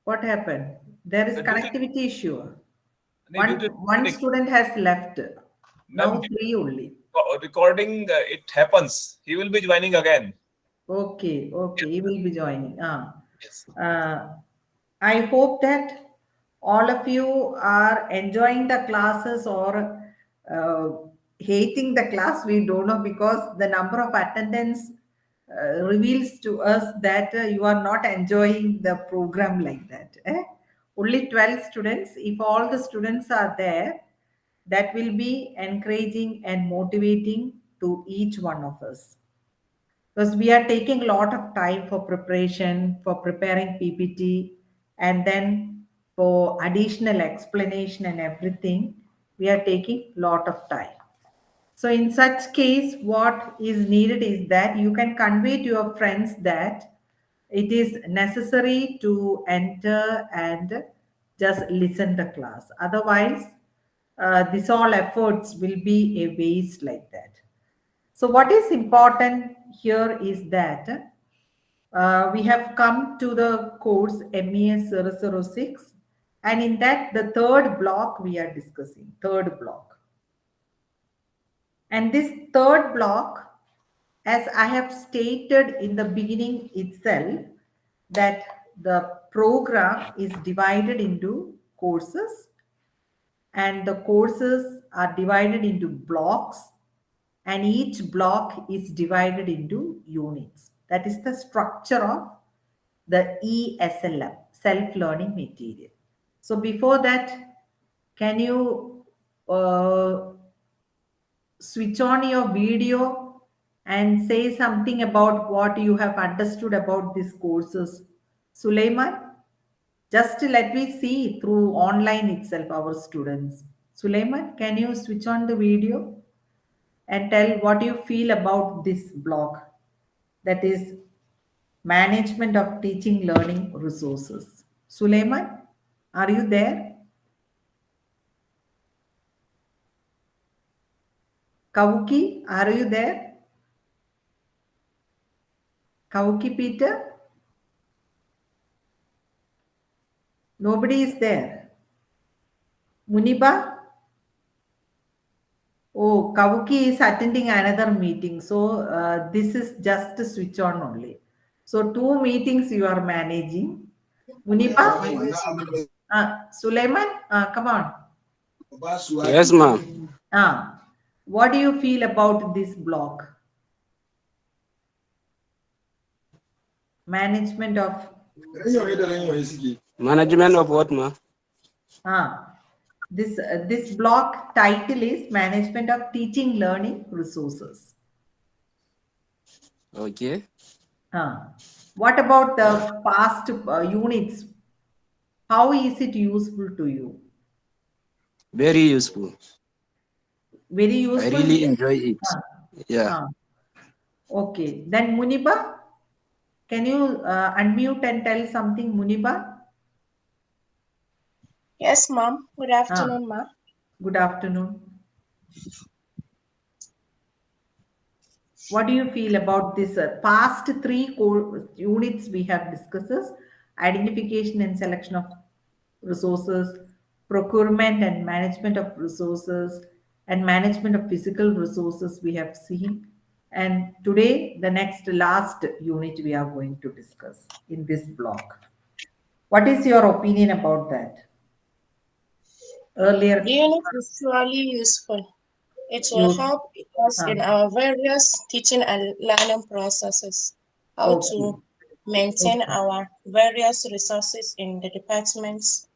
What happened? There is Due to, connectivity issue. due to One student has left. ma'am, Now three only. recording, it happens. He will be joining again. Okay, okay. He will be joining. Yes. Uh, I hope that all of you are enjoying the classes or uh, hating the class. We don't know because the number of attendance reveals to us that you are not enjoying the program like that. Only 12 students. If all the students are there, that will be encouraging and motivating to each one of us, because we are taking a lot of time for preparation, for preparing PPT, and then for additional explanation and everything. We are taking a lot of time. So in such case, what is needed is that you can convey to your friends that it is necessary to enter and just listen the class. Otherwise, this all efforts will be a waste like that. So what is important here is that we have come to the course MES 006, and in that the third block we are discussing, third block. And this third block, as I have stated in the beginning itself, that the program is divided into courses, and the courses are divided into blocks, and each block is divided into units. That is the structure of the ESLM, self-learning material. So before that, can you switch on your video and say something about what you have understood about these courses? Suleiman, just let me see through online itself our students. Suleiman, can you switch on the video and tell what you feel about this block, that is management of teaching learning resources? Suleiman, are you there? Kauki, are you there? Kauki Peter? Nobody is there. Muniba? Oh, Kauki is attending another meeting. So this is just a switch on only. So two meetings you are managing. Muniba? Suleiman? Come on. Yes, ma'am. What do you feel about this block? Management of Management of what, ma'am? This block title is management of teaching learning resources. Okay. What about the past units? How is it useful to you? Very useful. Very I useful. really enjoy it. Ah, Yeah. Okay. Then Muniba, can you unmute and tell something, Muniba? Yes, ma'am. Good afternoon, ma'am. Good afternoon. What do you feel about this past three core units we have discussed? Identification and selection of resources, procurement and management of resources, and management of physical resources we have seen. And today, the next last unit we are going to discuss in this block. What is your opinion about that? The Earlier, unit is truly useful. It will you. help us in our various teaching and learning processes, how Okay. to maintain Okay. our various resources in the departments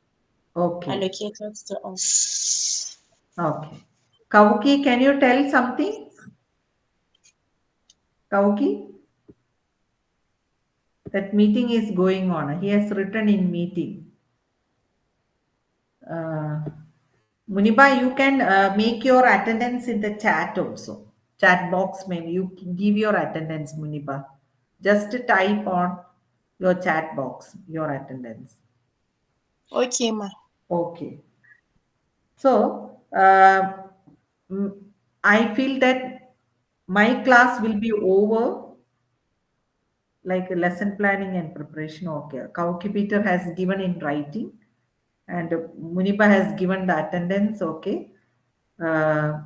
Okay. allocated to us. Okay. Kauki, can you tell something? Kauki? That meeting is going on. He has written in meeting. Uh, Muniba, you can make your attendance in the chat also. Chat box, maybe you can give your attendance, Muniba. Just type on your chat box your attendance. Okay, ma'am. Okay. So mm, I feel that my class will be over like lesson planning and preparation. Okay, Kauki Peter has given in writing, and Muniba has given the attendance. Okay. Uh,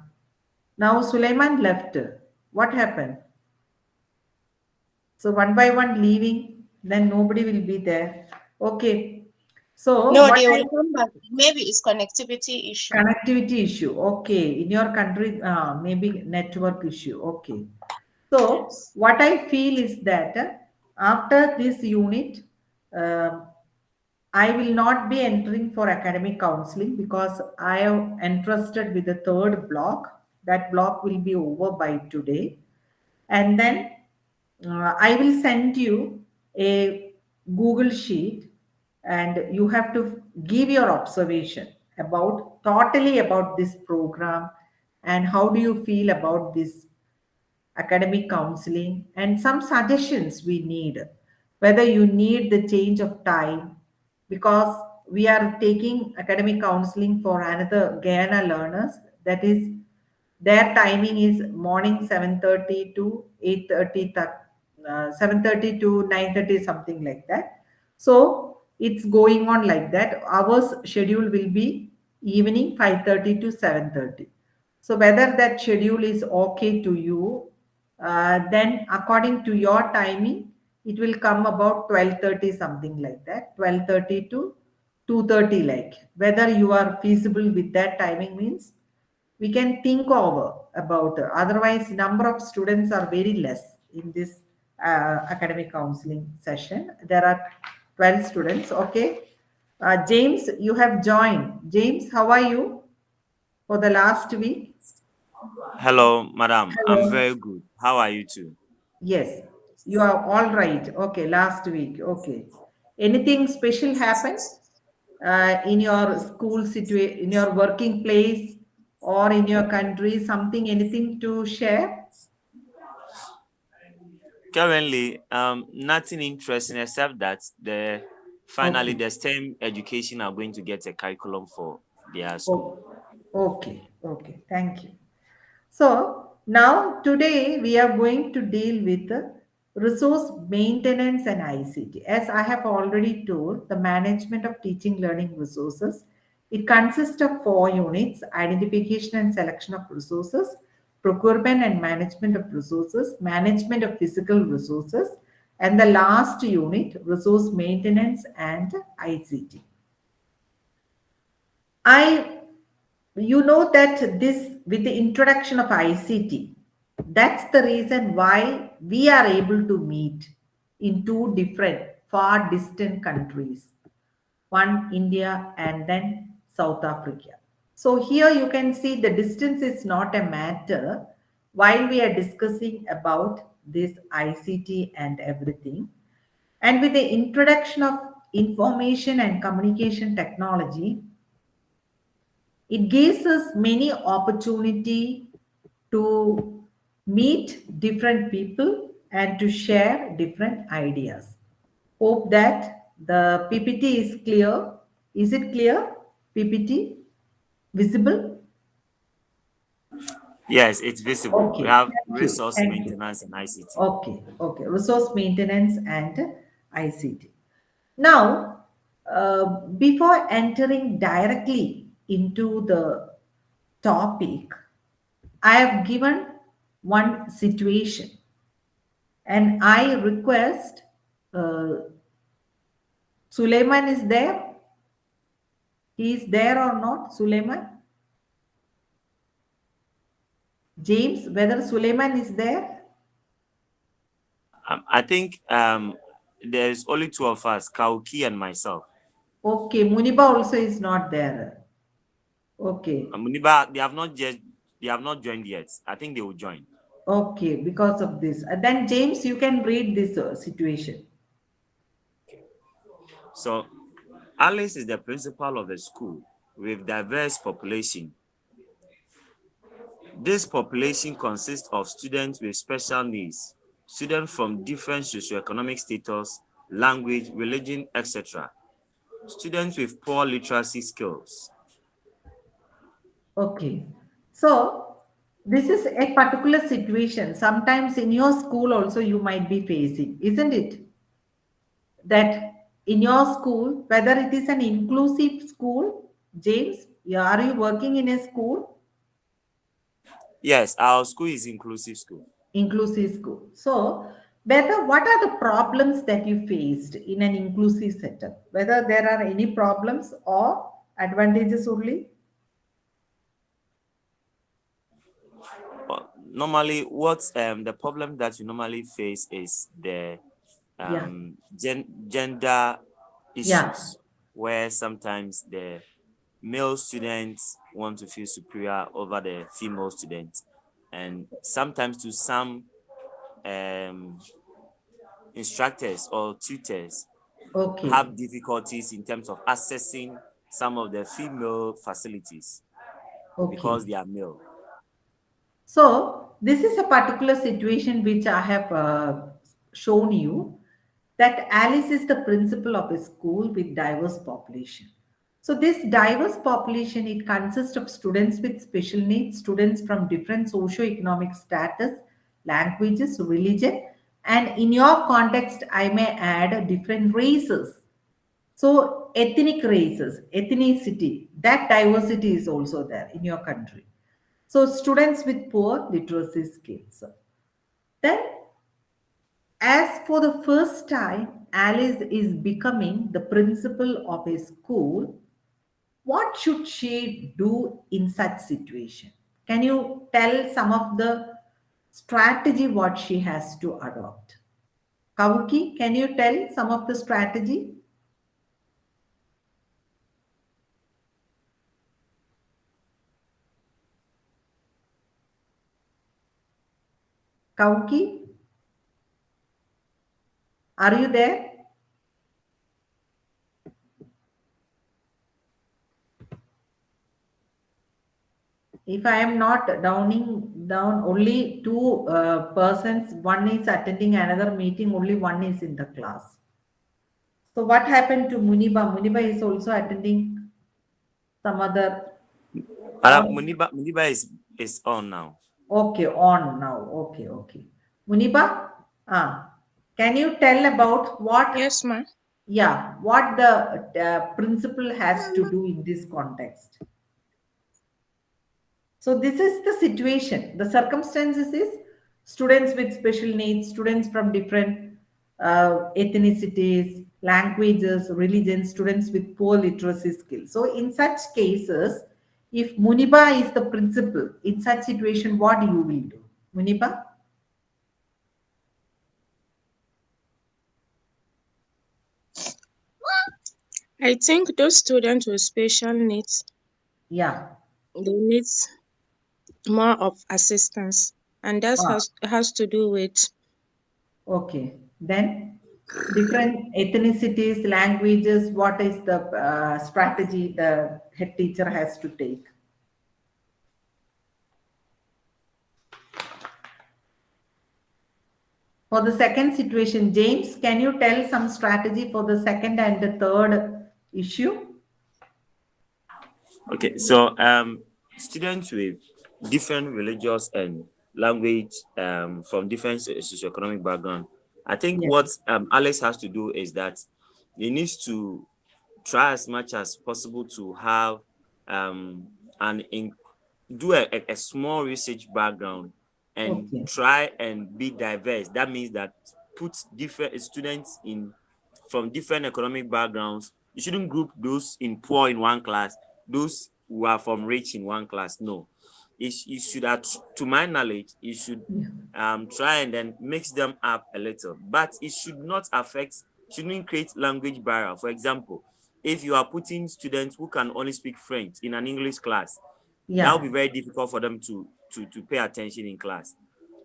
Now Suleiman left. What happened? So one by one leaving, then nobody will be there. Okay. So No, what they I will come back. Maybe it's connectivity issue. connectivity issue. Okay. In your country, maybe network issue. Okay. So what I feel is that after this unit, um I will not be entering for academic counseling because I am entrusted with the third block. That block will be over by today. And then I will send you a Google Sheet and you have to give your observation about totally about this program and how do you feel about this academic counseling and some suggestions we need whether you need the change of time because we are taking academic counseling for another Guyana learners that is their timing is morning 7:30 to 8:30 7:30 to 9:30 something like that so it's going on like that ours schedule will be evening 5:30 to 7:30 so whether that schedule is okay to you, then according to your timing, it will come about 12:30 something like that, 12:30 to 2:30 like. Whether you are feasible with that timing means we can think over about. Otherwise, number of students are very less in this academic counseling session. There are 12 students. Okay. James, you have joined. James, how are you for the last week? Hello, madam. I'm Hello. very good. How are you too? Yes, you are all right. Okay, last week. Okay. Anything special happened in your school situation, in your working place, or in your country? Something, anything to share? Currently, nothing interesting except that finally Okay. the STEM education are going to get a curriculum for their school. Oh, okay. Okay. Thank you. So now today we are going to deal with resource maintenance and ICT. As I have already told, the management of teaching learning resources. It consists of 4 units: identification and selection of resources, procurement and management of resources, management of physical resources, and the last unit, resource maintenance and ICT. I you know that this with the introduction of ICT, that's the reason why we are able to meet in two different far distant countries, one India and then South Africa. So here you can see the distance is not a matter while we are discussing about this ICT and everything. And with the introduction of information and communication technology, it gives us many opportunity to meet different people and to share different ideas. Hope that the PPT is clear. Is it clear? PPT visible? Yes, it's visible. We Okay, have thank you. resource Thank you. maintenance and ICT. Okay, okay. Resource maintenance and ICT. Now, before entering directly into the topic, I have given one situation and I request Suleiman is there. He is there or not, Suleiman? James, whether Suleiman is there? I think there's only two of us, Kauki and myself. Okay, Muniba also is not there. Okay, Muniba, they have not joined yet. I think they will join. okay, because of this. Then, James, you can read this situation. So Alice is the principal of a school with diverse population. This population consists of students with special needs, students from different socioeconomic status, language, religion, etc., students with poor literacy skills. Okay, so This is a particular situation. Sometimes in your school also you might be facing, isn't it? That in your school, whether it is an inclusive school, James, are you working in a school? Yes, our school is inclusive school. Inclusive school. So, whether what are the problems that you faced in an inclusive setup? Whether there are any problems or advantages only? Normally, what the problem that you normally face is the Yeah, gender yeah, issues, where sometimes the male students want to feel superior over the female students, and sometimes to some um, instructors or tutors okay, have difficulties in terms of accessing some of the female facilities because okay. they are male. So, this is a particular situation which I have shown you that Alice is the principal of a school with diverse population. So, this diverse population, it consists of students with special needs, students from different socio-economic status, languages, religion, and in your context, I may add different races. So, ethnic races, ethnicity, that diversity is also there in your country. So, students with poor literacy skills. Then, as for the first time, Alice is becoming the principal of a school. What should she do in such situation? Can you tell some of the strategy what she has to adopt? Kavuki, can you tell some of the strategy? Kavuki, are you there? If I am not downing down, only two persons, one is attending another meeting, only one is in the class. So what happened to Muniba? Muniba is also attending some other on. Is on now. Okay, on now. Okay, okay. Muniba, can you tell about what? Yes, ma. Yeah, what the principal has to do in this context? So this is the situation. The circumstances is students with special needs, students from different ethnicities, languages, religions, students with poor literacy skills. So in such cases, if Muniba is the principal, in such situation, what you will do? Muniba? I think those students with special needs, Yeah. they need more of assistance, and that Ah, has to do with okay. Then different ethnicities, languages, what is the strategy the head teacher has to take? For the second situation, James, can you tell some strategy for the second and the third issue? Okay, so students with different religious and language from different socioeconomic background. I think Yes. what Alex has to do is that he needs to try as much as possible to have um, an in, do a small research background and Okay. try and be diverse. That means that put different students in from different economic backgrounds. You shouldn't group those in poor in one class, those who are from rich in one class. No, you should, to my knowledge, you should Yeah. try and then mix them up a little, but it should not affect, shouldn't create language barrier. For example, if you are putting students who can only speak French in an English class, that will be Yeah. very difficult for them to pay attention in class.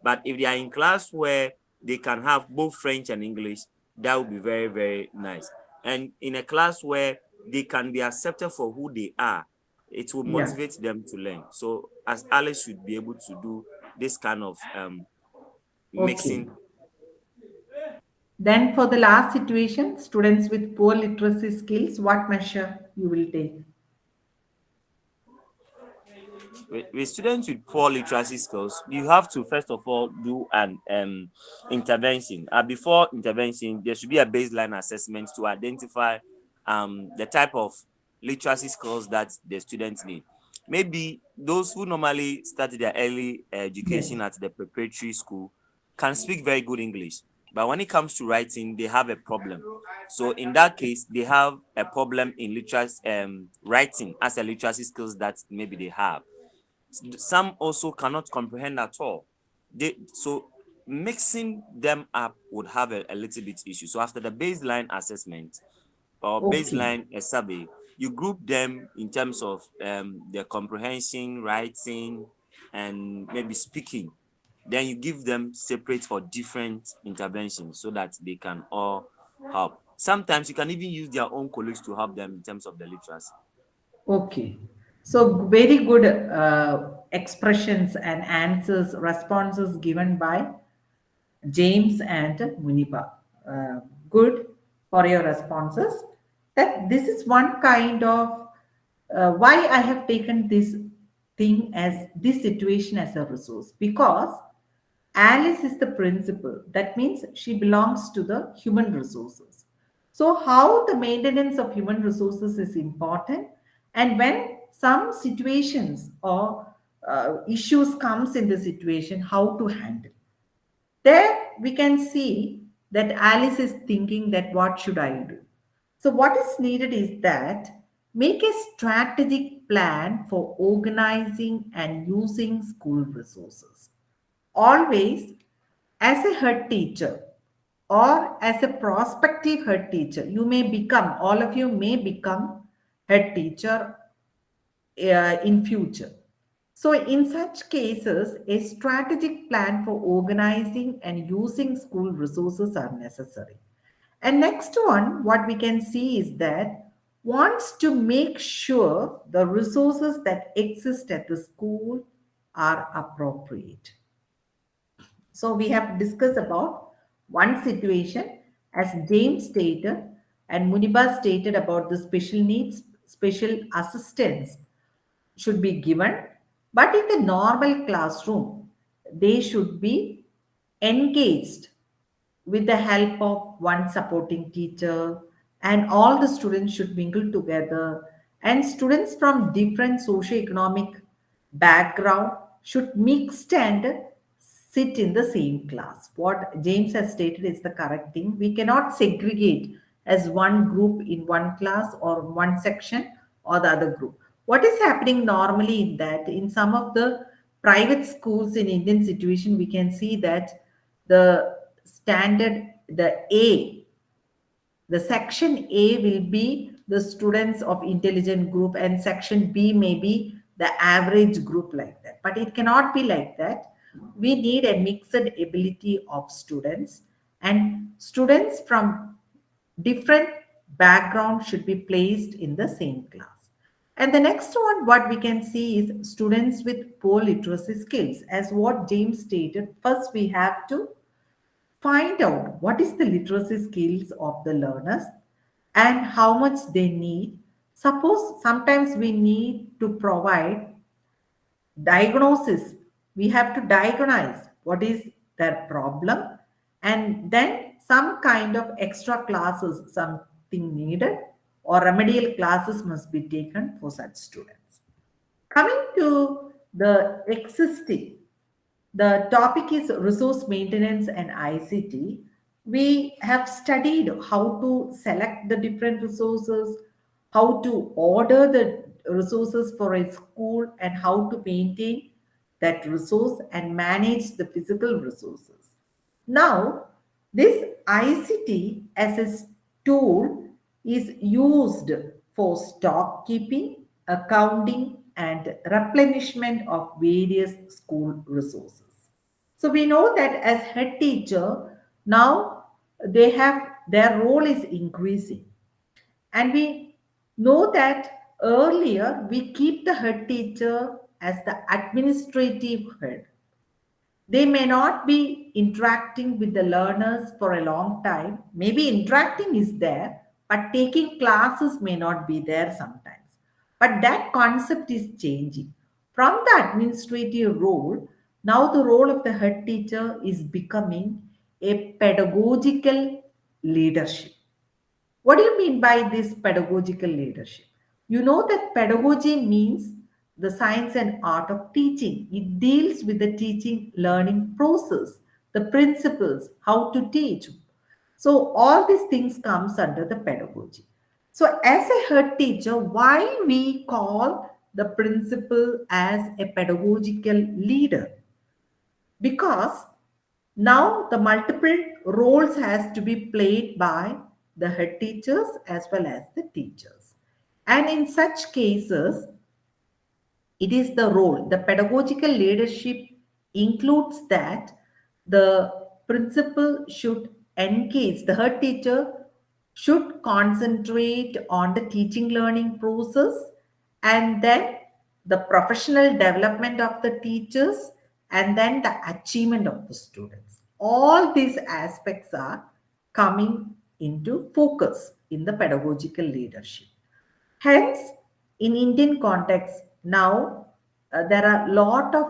But if they are in class where they can have both French and English, that would be very, very nice. And in a class where they can be accepted for who they are, it will Yeah. motivate them to learn. So as Alice should be able to do this kind of Okay. mixing. Then for the last situation, students with poor literacy skills, what measure you will take? with students with poor literacy skills, you have to first of all do an intervention. Before intervention, there should be a baseline assessment to identify the type of literacy skills that the students need. Maybe those who normally start their early education Yes. at the preparatory school can speak very good English, but when it comes to writing, they have a problem. So in that case, they have a problem in literacy, writing as a literacy skills that maybe they have. Some also cannot comprehend at all. So mixing them up would have a little bit issue. So after the baseline assessment or Okay. baseline survey, you group them in terms of their comprehension, writing, and maybe speaking. Then you give them separate or different interventions so that they can all help. Sometimes you can even use their own colleagues to help them in terms of the literacy. Okay. So very good expressions and answers, responses given by James and Muniba. Good for your responses. That this is one kind of why I have taken this thing as this situation as a resource, because Alice is the principal. That means she belongs to the human resources. So, how the maintenance of human resources is important, and when some situations or issues comes in the situation, how to handle. There we can see that Alice is thinking that what should I do? So what is needed is that make a strategic plan for organizing and using school resources. Always, as a head teacher or as a prospective head teacher, you may become, all of you may become head teacher in future. So in such cases, a strategic plan for organizing and using school resources are necessary. And next one, what we can see is that wants to make sure the resources that exist at the school are appropriate. So we have discussed about one situation as James stated and Muniba stated about the special needs, special assistance should be given, but in the normal classroom, they should be engaged with the help of one supporting teacher, and all the students should mingle together, and students from different socio-economic background should mix and sit in the same class. What James has stated is the correct thing. We cannot segregate as one group in one class or one section or the other group. What is happening normally in that in some of the private schools in Indian situation, we can see that the standard, the section A will be the students of intelligent group and section B may be the average group, like that. But it cannot be like that. We need a mixed ability of students, and students from different background should be placed in the same class. And the next one, what we can see is students with poor literacy skills. As what James stated, first we have to find out what is the literacy skills of the learners and how much they need. Suppose sometimes we need to provide diagnosis. We have to diagnose what is their problem, and then some kind of extra classes, something needed, or remedial classes must be taken for such students. Coming to the existing, the topic is resource maintenance and ICT. We have studied how to select the different resources, how to order the resources for a school, and how to maintain that resource and manage the physical resources. Now, this ICT as a tool is used for stock keeping, accounting, and replenishment of various school resources. So we know that as head teacher, now they have their role is increasing. And we know that earlier we keep the head teacher as the administrative head. They may not be interacting with the learners for a long time. Maybe interacting is there, but taking classes may not be there sometimes. But that concept is changing. From the administrative role, now the role of the head teacher is becoming a pedagogical leadership. What do you mean by this pedagogical leadership? You know that pedagogy means the science and art of teaching. It deals with the teaching learning process, the principles, how to teach. So all these things comes under the pedagogy. So as a head teacher, why we call the principal as a pedagogical leader? Because now the multiple roles has to be played by the head teachers as well as the teachers, and in such cases it is the role, the pedagogical leadership includes that the principal should engage, the head teacher should concentrate on the teaching learning process, and then the professional development of the teachers, and then the achievement of the students. All these aspects are coming into focus in the pedagogical leadership. Hence, in Indian context, now there are a lot of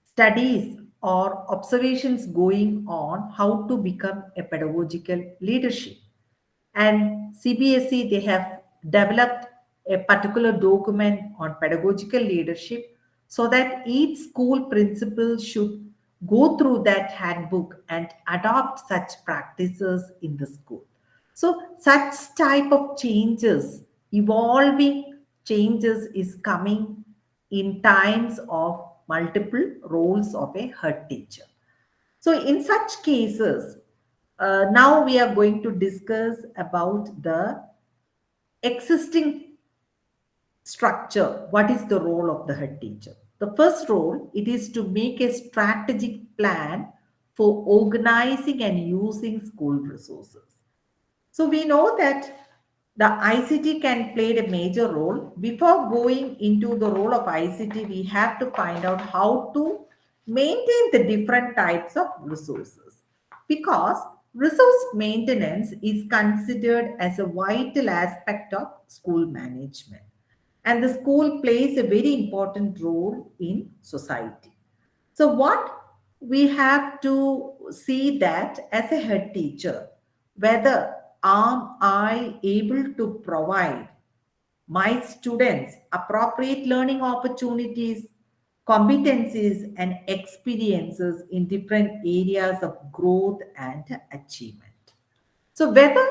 studies or observations going on how to become a pedagogical leadership. And CBSE, they have developed a particular document on pedagogical leadership so that each school principal should go through that handbook and adopt such practices in the school. So such type of changes, evolving changes is coming in times of multiple roles of a head teacher. So in such cases, now we are going to discuss about the existing structure. What is the role of the head teacher? The first role, it is to make a strategic plan for organizing and using school resources. So we know that the ICT can play a major role. Before going into the role of ICT, we have to find out how to maintain the different types of resources, because resource maintenance is considered as a vital aspect of school management, and the school plays a very important role in society. So what we have to see that as a head teacher, whether am I able to provide my students appropriate learning opportunities, competencies, and experiences in different areas of growth and achievement. So whether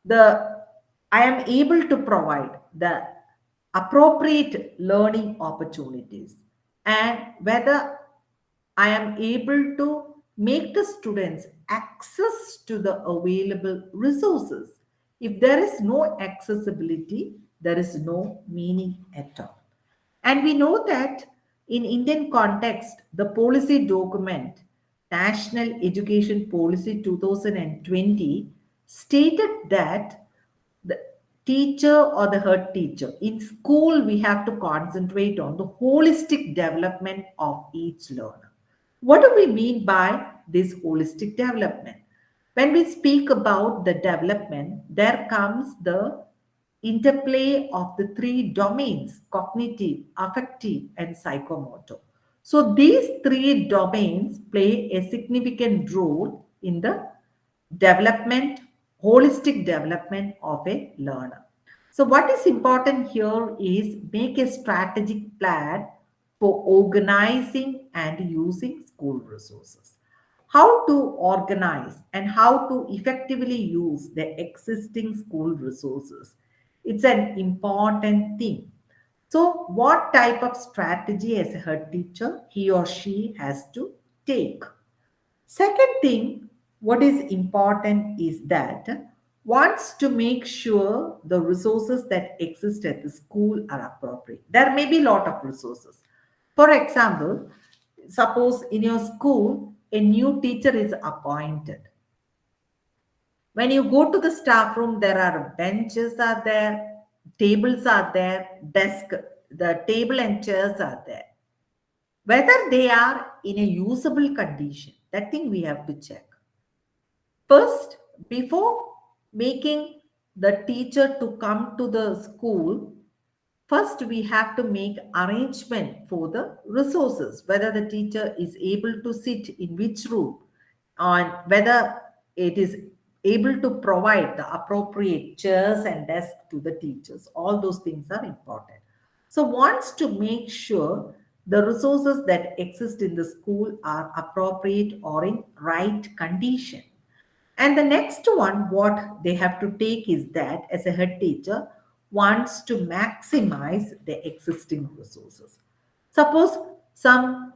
the I am able to provide the appropriate learning opportunities, and whether I am able to make the students access to the available resources. If there is no accessibility, there is no meaning at all. And we know that in Indian context, the policy document, National Education Policy 2020, stated that the teacher or the head teacher in school, we have to concentrate on the holistic development of each learner. What do we mean by this holistic development? When we speak about the development, there comes the interplay of the three domains: cognitive, affective, and psychomotor. So these three domains play a significant role in the development, holistic development of a learner. So what is important here is make a strategic plan for organizing and using school resources. How to organize and how to effectively use the existing school resources. It's an important thing. So what type of strategy as a head teacher he or she has to take? Second thing, what is important is that wants to make sure the resources that exist at the school are appropriate. There may be a lot of resources. For example, suppose in your school, a new teacher is appointed. When you go to the staff room, there are benches are there, tables are there, desk, the table and chairs are there. Whether they are in a usable condition, that thing we have to check. First, before making the teacher to come to the school, first we have to make arrangement for the resources, whether the teacher is able to sit in which room, on whether it is able to provide the appropriate chairs and desks to the teachers. All those things are important. So wants to make sure the resources that exist in the school are appropriate or in right condition. And the next one, what they have to take is that as a head teacher wants to maximize the existing resources. Suppose some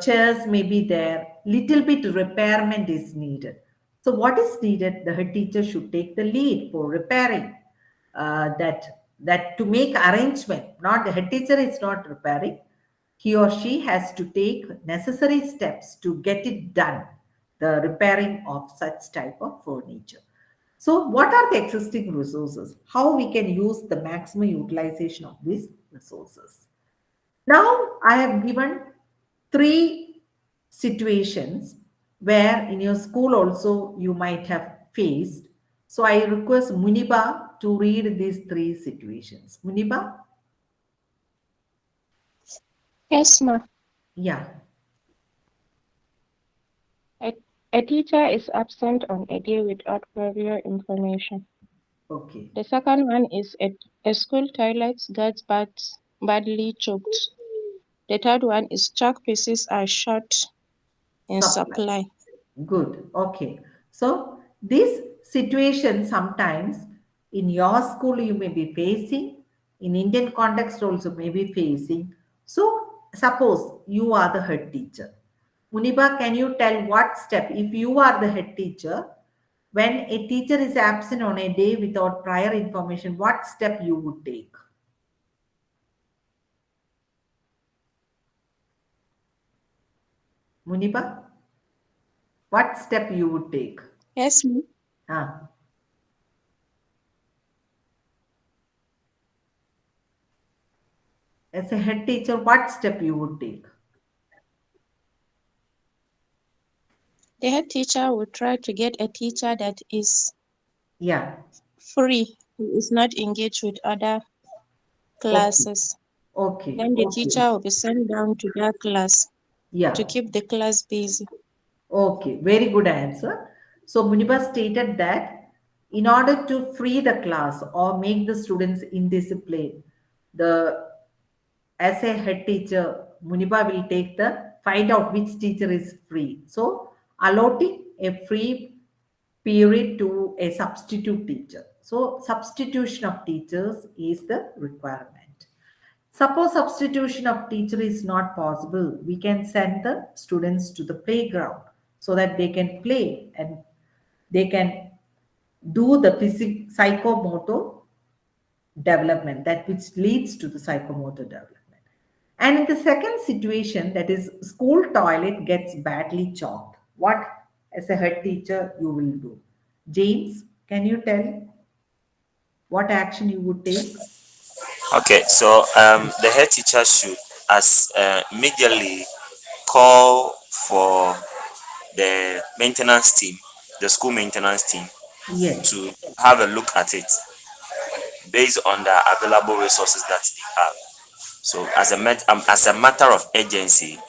chairs may be there, little bit repairment is needed. So what is needed? The head teacher should take the lead for repairing that to make arrangement. Not the head teacher is not repairing. He or she has to take necessary steps to get it done, the repairing of such type of furniture. So what are the existing resources? How we can use the maximum utilization of these resources? Now I have given three situations where in your school also you might have faced. So I request Muniba to read these three situations. Muniba? Yes, ma. Yeah. A, a teacher is absent on a day without prior information. Okay. The second one is a school toilet gets badly choked. The third one is chalk pieces are short in Supply. supply. Good. Okay. So this situation sometimes in your school you may be facing, in Indian context also may be facing. So suppose you are the head teacher. Muniba, can you tell what step, if you are the head teacher, when a teacher is absent on a day without prior information, what step you would take? Muniba, what step you would take? Yes, ma. Ah. As a head teacher, what step you would take? The head teacher will try to get a teacher that is Yeah. free, who is not engaged with other Okay. classes. Okay. Then the Okay. teacher will be sent down to their class to Yeah. keep the class busy. Okay. Very good answer. So Muniba stated that in order to free the class or make the students indisciplined, the as a head teacher, Muniba will take the find out which teacher is free. So allotting a free period to a substitute teacher. So substitution of teachers is the requirement. Suppose substitution of teacher is not possible, we can send the students to the playground so that they can play and they can do the psychomotor development, that which leads to the psychomotor development. And in the second situation, that is school toilet gets badly chalked, what as a head teacher you will do? James, can you tell what action you would take? Okay, so the head teacher should as immediately call for the maintenance team, the school maintenance team, Yes. to have a look at it based on the available resources that they have. So as a matter of urgency,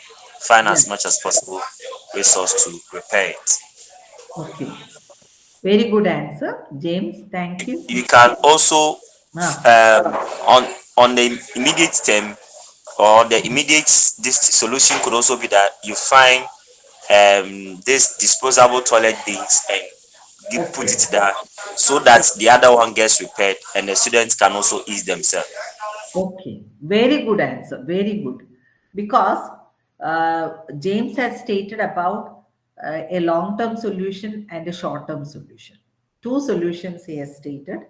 find Yeah. as much as possible resource to repair it. Okay. Very good answer, James. Thank You you. can also Ah, on the immediate term or the immediate this solution could also be that you find this disposable toilet bins and put okay. it there so that the other one gets repaired and the students can also ease themselves. Okay, very good answer. Very good. Because James has stated about a long term solution and a short term solution. Two solutions he has stated.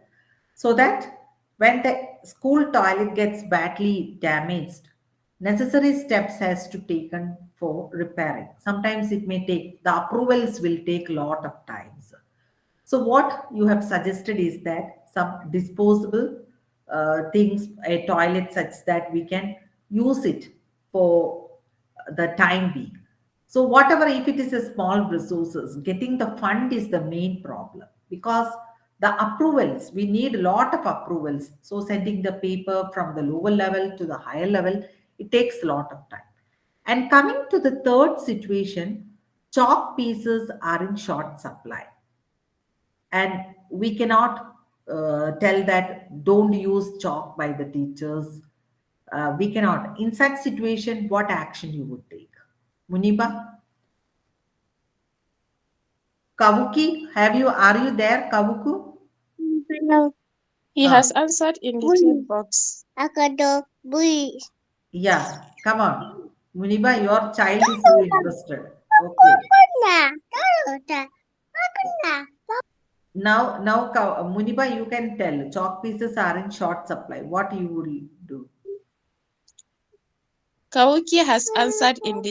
So that when the school toilet gets badly damaged, necessary steps has to taken for repairing. Sometimes it may take, the approvals will take a lot of times. So what you have suggested is that some disposable things, a toilet such that we can use it for the time being. So whatever, if it is a small resources, getting the fund is the main problem because The approvals, we need a lot of approvals. So sending the paper from the lower level to the higher level, it takes a lot of time. And coming to the third situation, chalk pieces are in short supply. And we cannot tell that don't use chalk by the teachers. We cannot. In such situation, what action you would take? Muniba? Kavuki, are you there, Kavuku? No. He Ah, has answered in the chat box. yeah, come on. Muniba, your child is so interested. Okay. Now, Muniba, you can tell. Chalk pieces are in short supply. What you will do? Kauki has answered in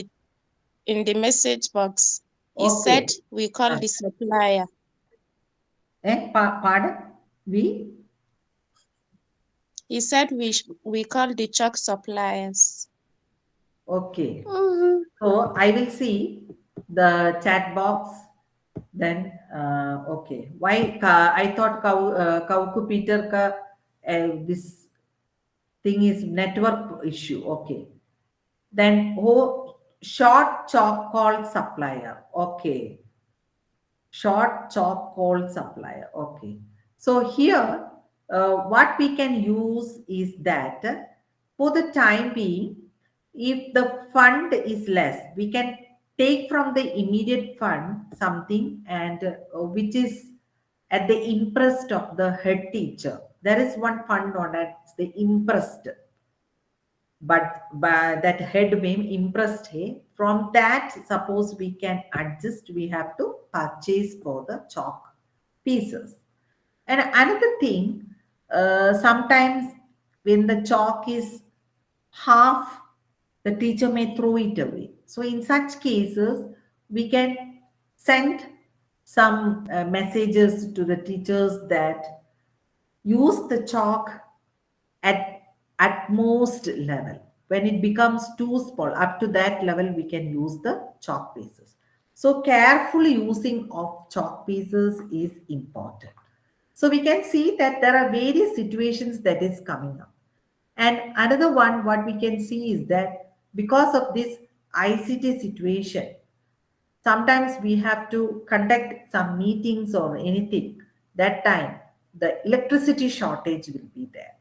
the message box. He said Okay. we call Ah. the supplier. Pardon? We? He said we call the chalk suppliers. Okay. So I will see the chat box. Then, okay. Why? I thought Kauku Peter this thing is network issue. Okay. Then, short chalk called supplier. Okay. Short chalk called supplier. Okay. So here, what we can use is that for the time being, if the fund is less, we can take from the immediate fund something and which is at the interest of the head teacher. There is one fund on that, the interest, but by that head being impressed hai, from that suppose we can adjust, we have to purchase for the chalk pieces. And another thing, sometimes when the chalk is half, the teacher may throw it away. So in such cases we can send some messages to the teachers that use the chalk at most level. When it becomes too small, up to that level, we can use the chalk pieces. So careful using of chalk pieces is important. So we can see that there are various situations that is coming up. And another one, what we can see is that because of this ICT situation, sometimes we have to conduct some meetings or anything. That time, the electricity shortage will be there.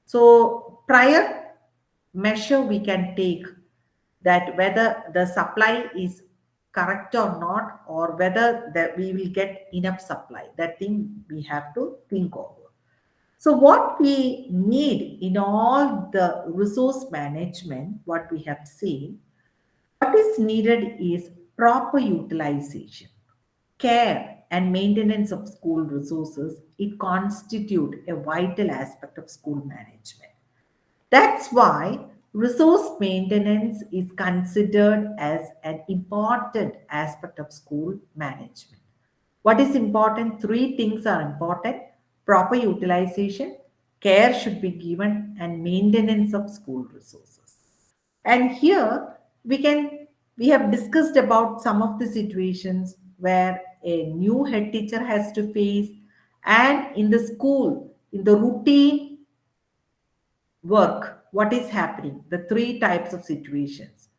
So prior measure we can take that whether the supply is correct or not, or whether that we will get enough supply. That thing we have to think over. So what we need in all the resource management, what we have seen, what is needed is proper utilization, care and maintenance of school resources. It constitute a vital aspect of school management. That's why resource maintenance is considered as an important aspect of school management. What is important? Three things are important: proper utilization, care should be given, and maintenance of school resources. And here we have discussed about some of the situations where a new head teacher has to face, and in the school, in the routine work, what is happening, the three types of situations.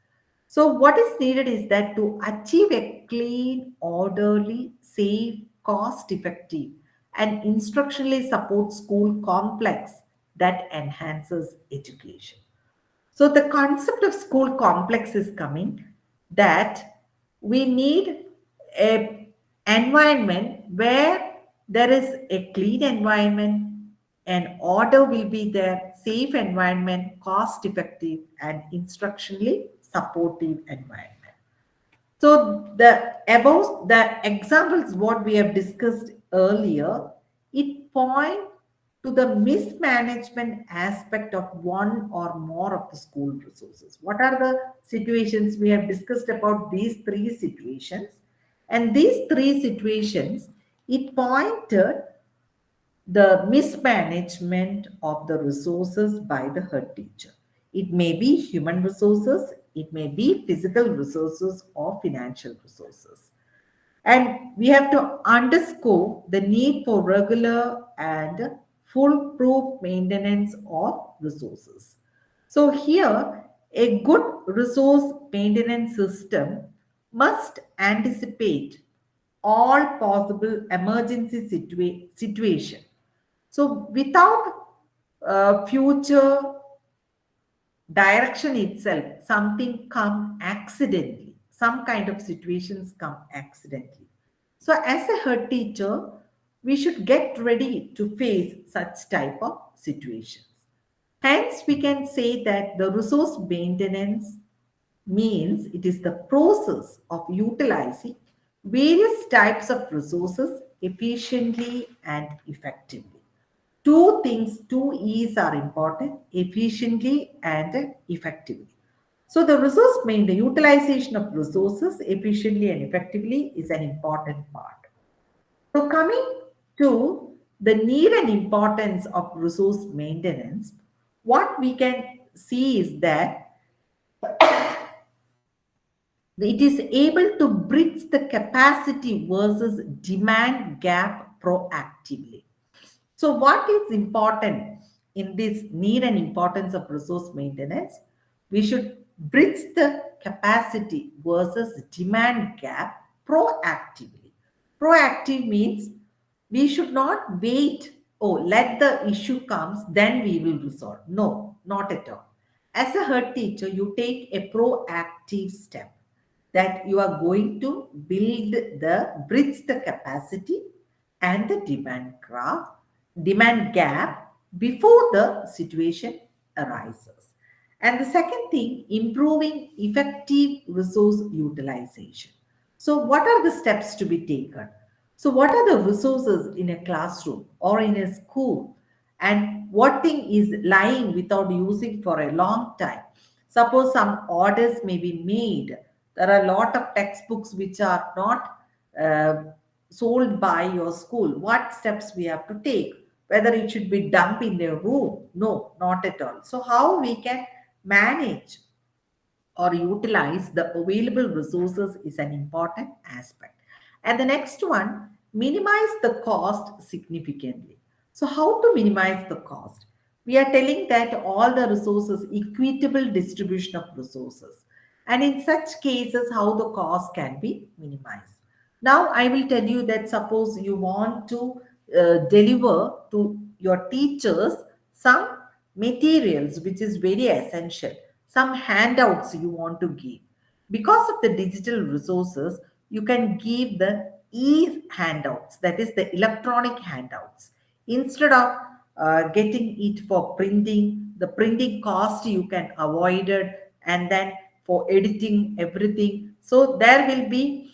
So what is needed is that to achieve a clean, orderly, safe, cost effective and instructionally support school complex that enhances education. So the concept of school complex is coming, that we need a environment where there is a clean environment, and order will be there, safe environment, cost effective and instructionally supportive environment. So the examples what we have discussed earlier, it point to the mismanagement aspect of one or more of the school resources. What are the situations we have discussed about these three situations? And these three situations, it pointed the mismanagement of the resources by the head teacher. It may be human resources, it may be physical resources or financial resources. And we have to underscore the need for regular and foolproof maintenance of resources. So, here, a good resource maintenance system must anticipate all possible emergency situation. So, without future direction itself, something come accidentally, some kind of situations come accidentally. So as a head teacher, we should get ready to face such type of situations. Hence we can say that the resource maintenance means it is the process of utilizing various types of resources efficiently and effectively. Two things, two E's are important: efficiently and effectively. So, the utilization of resources efficiently and effectively is an important part. So, coming to the need and importance of resource maintenance, what we can see is that it is able to bridge the capacity versus demand gap proactively. So, what is important in this need and importance of resource maintenance? We should bridge the capacity versus demand gap proactively. Proactive means we should not wait, oh, let the issue comes, then we will resolve. No, not at all. As a head teacher, you take a proactive step that you are going to build the bridge the capacity and the demand gap before the situation arises. And the second thing, improving effective resource utilization. So what are the steps to be taken? So what are the resources in a classroom or in a school, and what thing is lying without using for a long time? Suppose some orders may be made. There are a lot of textbooks which are not uh, sold by your school. What steps we have to take? Whether it should be dumped in a room? No, not at all. So how we can manage or utilize the available resources is an important aspect. And the next one, minimize the cost significantly. So, how to minimize the cost? We are telling that all the resources, equitable distribution of resources. And in such cases, how the cost can be minimized. Now, I will tell you that suppose you want to deliver to your teachers some materials which is very essential, some handouts you want to give. Because of the digital resources, you can give the handouts, that is the electronic handouts. Instead of getting it for printing, the printing cost you can avoid it, and then for editing everything. So there will be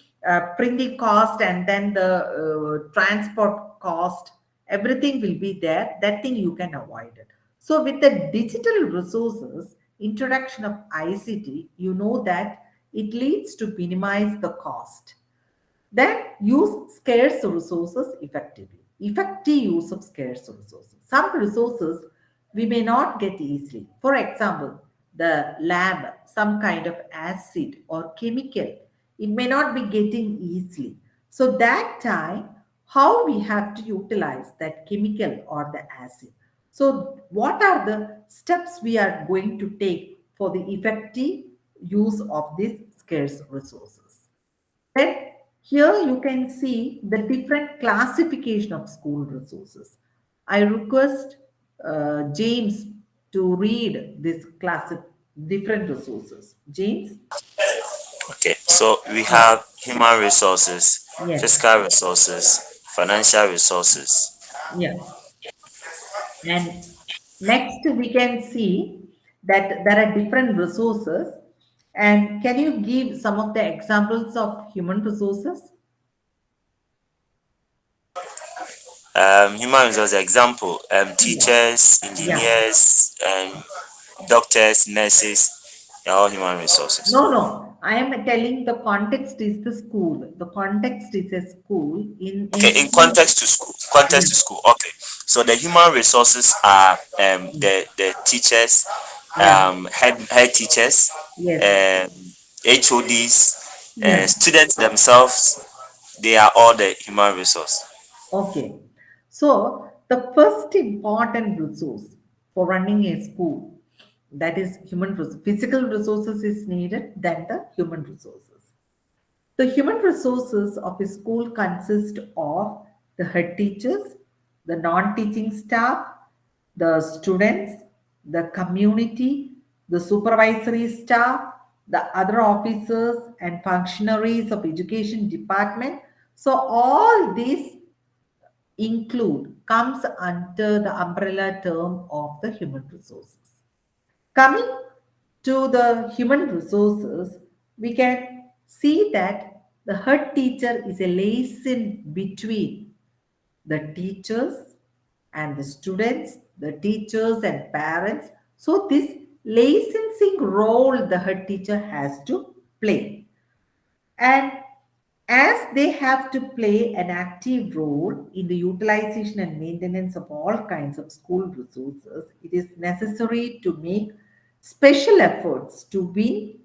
printing cost, and then the transport cost, everything will be there. That thing you can avoid it. So with the digital resources, introduction of ICT, you know that it leads to minimize the cost. Then use scarce resources effectively. Effective use of scarce resources. Some resources we may not get easily. For example, the lab, some kind of acid or chemical, it may not be getting easily. So that time, how we have to utilize that chemical or the acid? So what are the steps we are going to take for the effective use of these scarce resources? Then here you can see the different classification of school resources. I request James to read this class different resources. James? Okay, so we Yeah. have human resources, Yes. physical resources, financial resources. Yeah. And next we can see that there are different resources. And can you give some of the examples of human resources? Human resources example, Yeah. teachers, Yeah. engineers, doctors, nurses, they're all human resources. No, no. I am telling the context is the school. The context is a school. In a Okay, in school. context to school, context to Yeah. school. Okay, so the human resources are Yeah. the teachers, Yeah. head teachers, Yes. um, HODs, Yeah. students themselves, They are all the human resource. Okay. So the first important resource for running a school, that is physical resources is needed, then the human resources. The human resources of a school consist of the head teachers, the non-teaching staff, the students, the community, the supervisory staff, the other officers and functionaries of education department. So all these comes under the umbrella term of the human resources. Coming to the human resources, we can see that the head teacher is a liaison between the teachers and the students, the teachers and parents. So, this licensing role the head teacher has to play. And as they have to play an active role in the utilization and maintenance of all kinds of school resources, it is necessary to make special efforts to win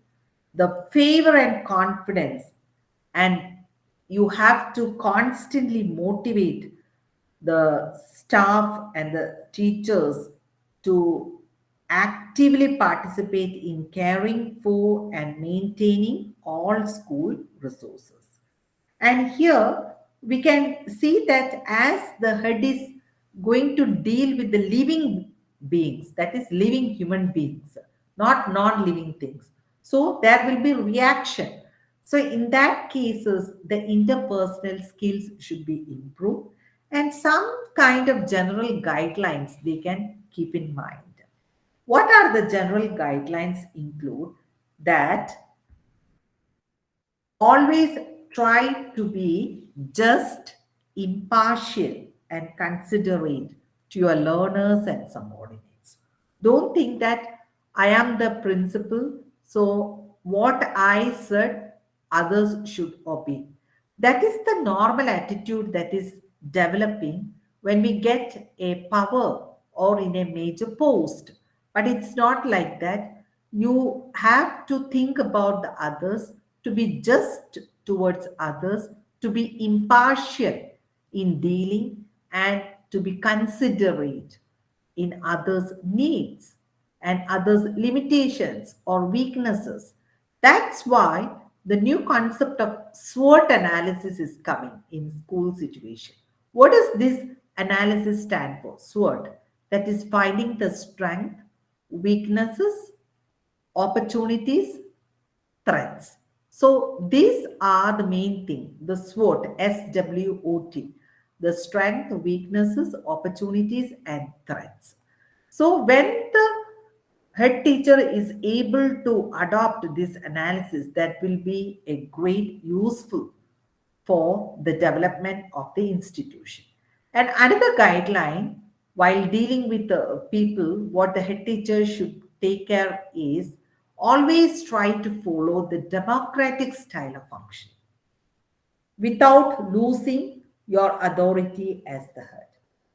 the favor and confidence. And you have to constantly motivate the staff and the teachers to actively participate in caring for and maintaining all school resources. And here we can see that as the head is going to deal with the living beings, that is, living human beings, not non living things. So there will be reaction. So in that cases, the interpersonal skills should be improved and some kind of general guidelines they can keep in mind. What are the general guidelines include that always try to be just, impartial, and considerate to your learners and subordinates. Don't think that I am the principal, so what I said, others should obey. That is the normal attitude that is developing when we get a power or in a major post. But it's not like that. You have to think about the others, to be just towards others, to be impartial in dealing, and to be considerate in others' needs and others' limitations or weaknesses. That's why the new concept of SWOT analysis is coming in school situation. What does this analysis stand for? SWOT, that is finding the strength, weaknesses, opportunities, threats. So these are the main thing, the SWOT, SWOT, the strength, weaknesses, opportunities, and threats. So when the head teacher is able to adopt this analysis, that will be a great useful for the development of the institution. And another guideline while dealing with the people, what the head teacher should take care is always try to follow the democratic style of function without losing your authority as the head.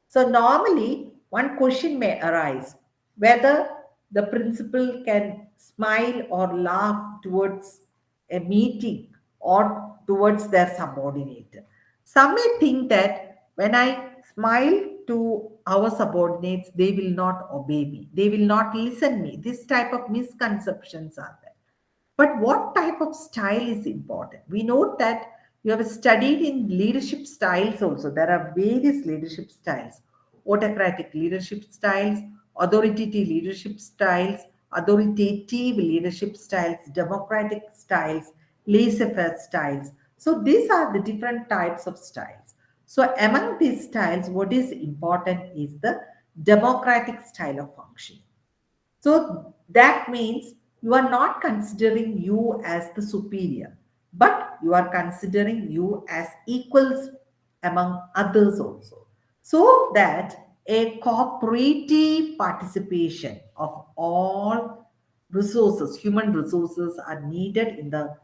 So, normally, one question may arise whether the principal can smile or laugh towards a meeting or towards their subordinate. Some may think that when I smile to our subordinates, they will not obey me, they will not listen me. This type of misconceptions are there. But what type of style is important? We know that you have studied in leadership styles also. There are various leadership styles: autocratic leadership styles, authoritative leadership styles, authoritative leadership styles, democratic styles, laissez faire styles. So, these are the different types of styles. So, among these styles, what is important is the democratic style of functioning. So that means you are not considering you as the superior, but you are considering you as equals among others also. So that a cooperative participation of all resources, human resources, are needed in the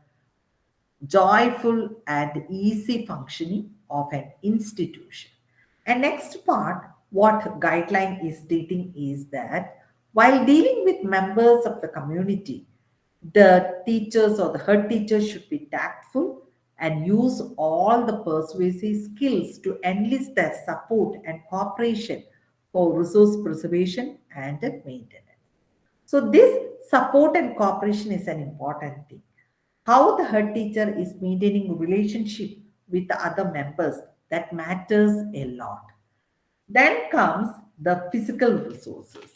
joyful and easy functioning of an institution. And next part, what guideline is stating is that while dealing with members of the community, the teachers or the head teachers should be tactful and use all the persuasive skills to enlist their support and cooperation for resource preservation and maintenance. So, this support and cooperation is an important thing. How the head teacher is maintaining relationship with the other members, that matters a lot. Then comes the physical resources.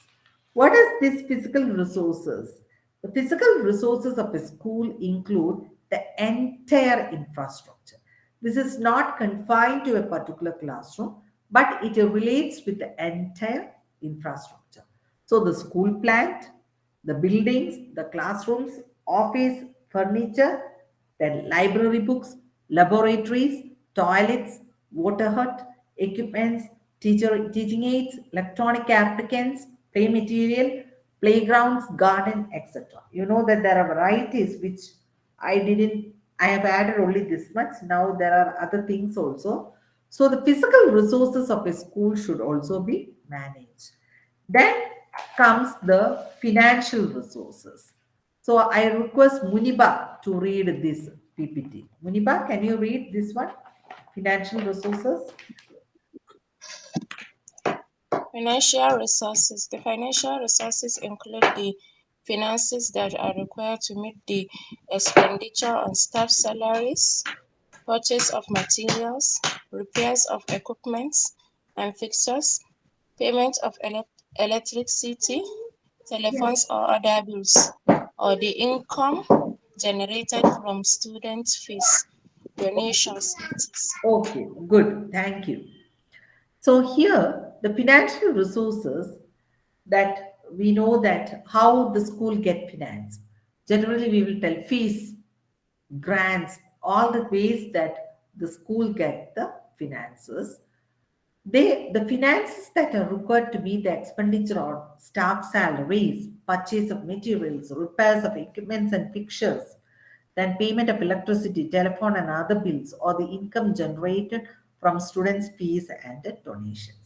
What is this physical resources? The physical resources of a school include the entire infrastructure. This is not confined to a particular classroom, but it relates with the entire infrastructure. So the school plant, the buildings, the classrooms, office, furniture, then library books, laboratories, toilets, water hut, equipments, teaching aids, electronic applicants, play material, playgrounds, garden, etc. You know that there are varieties which I didn't, I have added only this much. Now there are other things also. So the physical resources of a school should also be managed. Then comes the financial resources. So I request Muniba to read this PPT. Muniba, can you read this one? Financial resources. Financial resources. The financial resources include the finances that are required to meet the expenditure on staff salaries, purchase of materials, repairs of equipment and fixtures, payment of electricity, Yes. telephones or other bills, or the income generated from student fees, donations, etc. Okay, good. Thank you. So here, the financial resources that we know that how the school get financed. Generally, we will tell fees, grants, all the ways that the school get the finances. The finances that are required to meet the expenditure on staff salaries, purchase of materials, repairs of equipments and fixtures, then payment of electricity, telephone and other bills, or the income generated from students' fees and donations.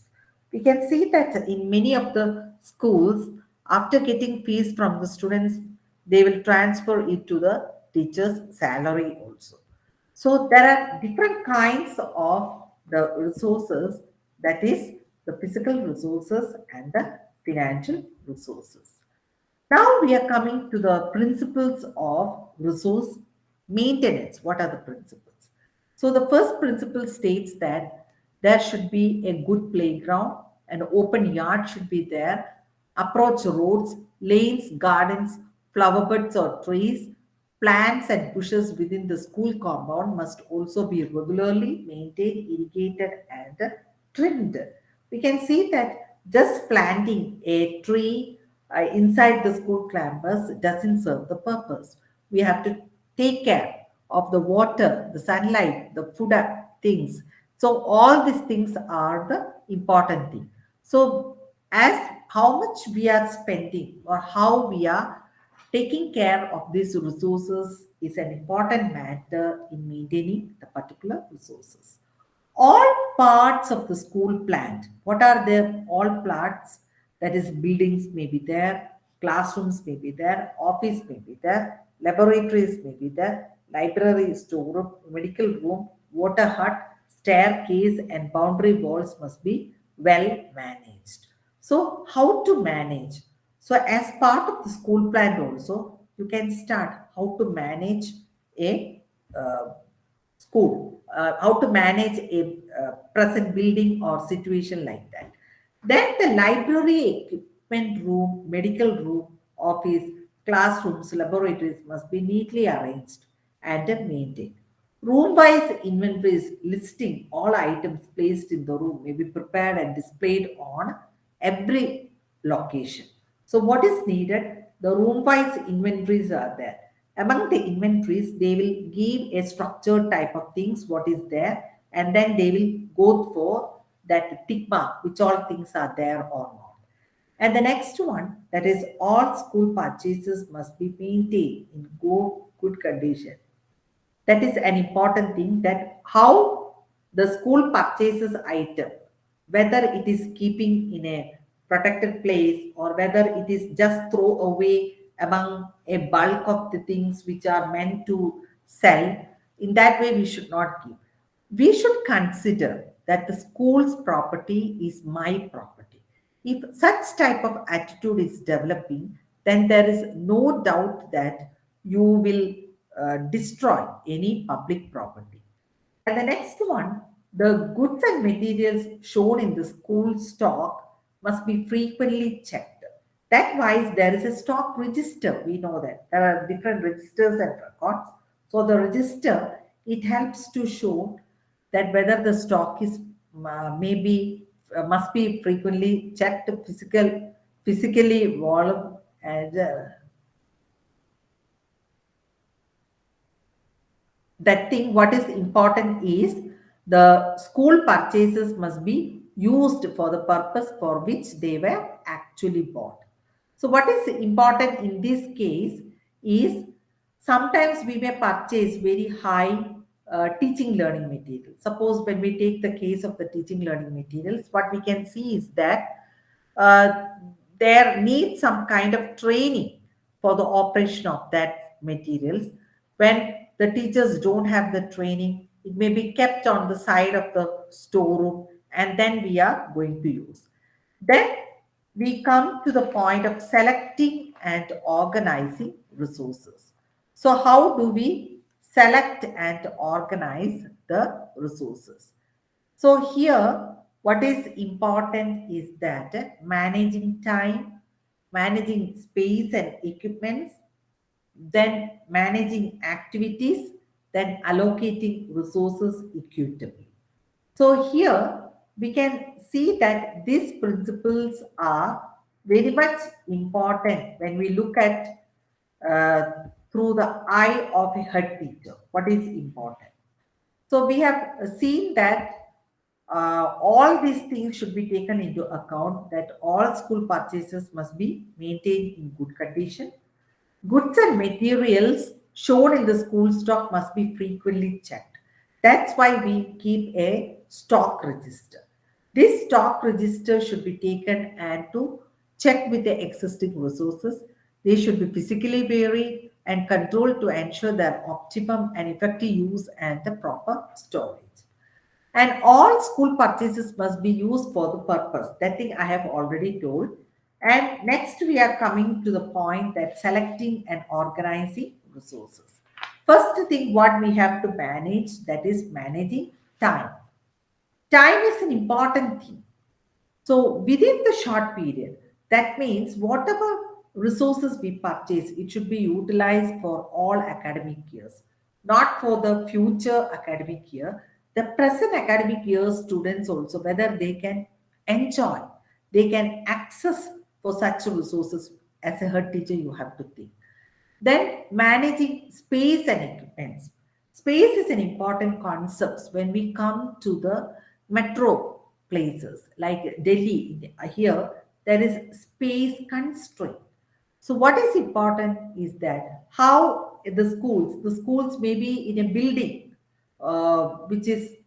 We can see that in many of the schools, after getting fees from the students, they will transfer it to the teacher's salary also. So there are different kinds of the resources, that is the physical resources and the financial resources. Now we are coming to the principles of resource maintenance. What are the principles? So the first principle states that there should be a good playground, an open yard should be there, approach roads, lanes, gardens, flower beds or trees, plants and bushes within the school compound must also be regularly maintained, irrigated, and trimmed. We can see that just planting a tree inside the school campus doesn't serve the purpose. We have to take care of the water, the sunlight, the food things. So all these things are the important thing. So as how much we are spending or how we are taking care of these resources is an important matter in maintaining the particular resources. All parts of the school plant, what are the all parts? That is, buildings may be there, classrooms may be there, office may be there, laboratories may be there, library, storeroom, medical room, water hut, staircase, and boundary walls must be well managed. So, how to manage? So, as part of the school plan, also, you can start how to manage a school, how to manage a present building or situation like that. Then the library equipment room, medical room, office, classrooms, laboratories must be neatly arranged and maintained. Room-wise inventories listing all items placed in the room may be prepared and displayed on every location. So what is needed? The room-wise inventories are there. Among the inventories, they will give a structured type of things, what is there, and then they will go for that tick mark, which all things are there or not. And the next one, that is all school purchases must be maintained in good condition. That is an important thing, that how the school purchases item, whether it is keeping in a protected place or whether it is just throw away among a bulk of the things which are meant to sell. In that way, we should not give. We should consider that the school's property is my property. If such type of attitude is developing, then there is no doubt that you will destroy any public property. And the next one, the goods and materials shown in the school stock must be frequently checked. That wise, there is a stock register. We know that there are different registers and records. So the register, it helps to show that whether the stock is maybe must be frequently checked, physically volume and that thing. What is important is the school purchases must be used for the purpose for which they were actually bought. So what is important in this case is sometimes we may purchase very high teaching learning materials. Suppose when we take the case of the teaching learning materials, what we can see is that uh, there needs some kind of training for the operation of that materials. When the teachers don't have the training, it may be kept on the side of the storeroom and then we are going to use. Then we come to the point of selecting and organizing resources. So how do we select and organize the resources? So here, what is important is that managing time, managing space and equipments, then managing activities, then allocating resources equitably. So here we can see that these principles are very much important when we look at through the eye of a head teacher. What is important? So we have seen that all these things should be taken into account, that all school purchases must be maintained in good condition. Goods and materials shown in the school stock must be frequently checked. That's why we keep a stock register. This stock register should be taken and to check with the existing resources. They should be physically varied and controlled to ensure their optimum and effective use and the proper storage. And all school purchases must be used for the purpose. That thing I have already told. And next, we are coming to the point that selecting and organizing resources. First thing, what we have to manage, that is managing time. Time is an important thing. So within the short period, that means whatever resources we purchase, it should be utilized for all academic years, not for the future academic year. The present academic year students also, whether they can enjoy, they can access for such resources. As a head teacher, you have to think. Then managing space and equipments. Space is an important concept when we come to the metro places like Delhi. Here, there is space constraint. So what is important is that how the schools may be in a building which is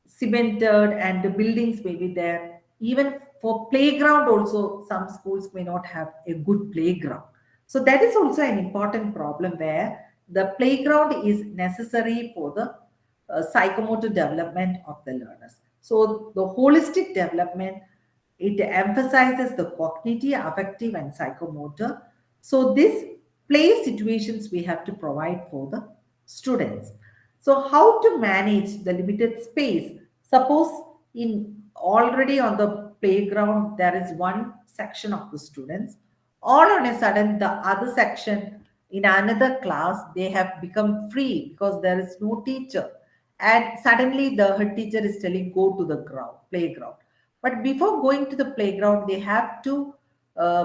cemented and the buildings may be there. Even for playground also, some schools may not have a good playground. So that is also an important problem where the playground is necessary for the psychomotor development of the learners. So the holistic development, it emphasizes the cognitive, affective, and psychomotor. So this play situations we have to provide for the students. So how to manage the limited space? Suppose in already on the playground there is one section of the students. All on a sudden the other section in another class they have become free because there is no teacher, and suddenly the head teacher is telling go to the ground playground. But before going to the playground, they have to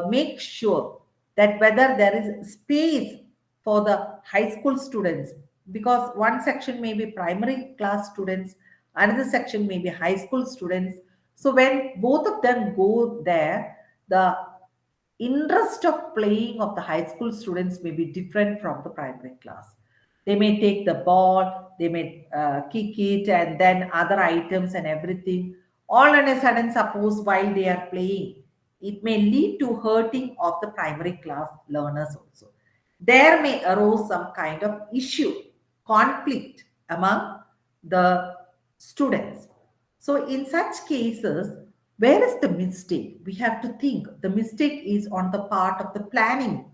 make sure that whether there is space for the high school students, because one section may be primary class students, another section may be high school students. So when both of them go there, the interest of playing of the high school students may be different from the primary class. They may take the ball, they may kick it, and then other items and everything. All on a sudden, suppose while they are playing, it may lead to hurting of the primary class learners also. There may arise some kind of issue conflict among the students. So in such cases, where is the mistake? We have to think the mistake is on the part of the planning.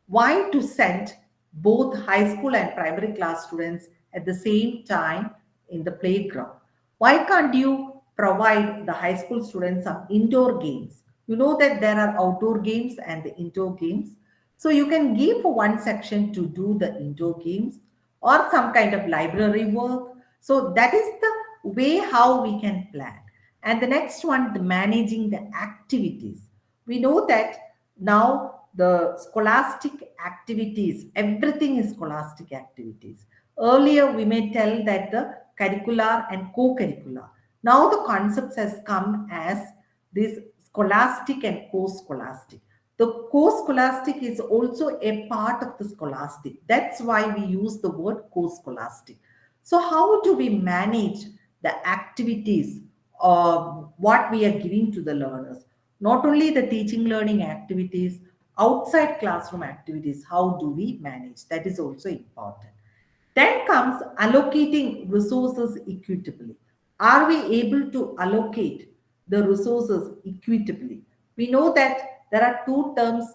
Why to send both high school and primary class students at the same time in the playground? Why can't you provide the high school students some indoor games? You know that there are outdoor games and the indoor games. So you can give one section to do the indoor games or some kind of library work. So that is the way how we can plan. And the next one, the managing the activities. We know that now the scholastic activities, everything is scholastic activities. Earlier, we may tell that the curricular and co-curricular. Now the concepts has come as this scholastic and co-scholastic. The co-scholastic is also a part of the scholastic. That's why we use the word co-scholastic. So how do we manage the activities of what we are giving to the learners? Not only the teaching learning activities, outside classroom activities, how do we manage? That is also important. Then comes allocating resources equitably. Are we able to allocate the resources equitably? We know that there are two terms,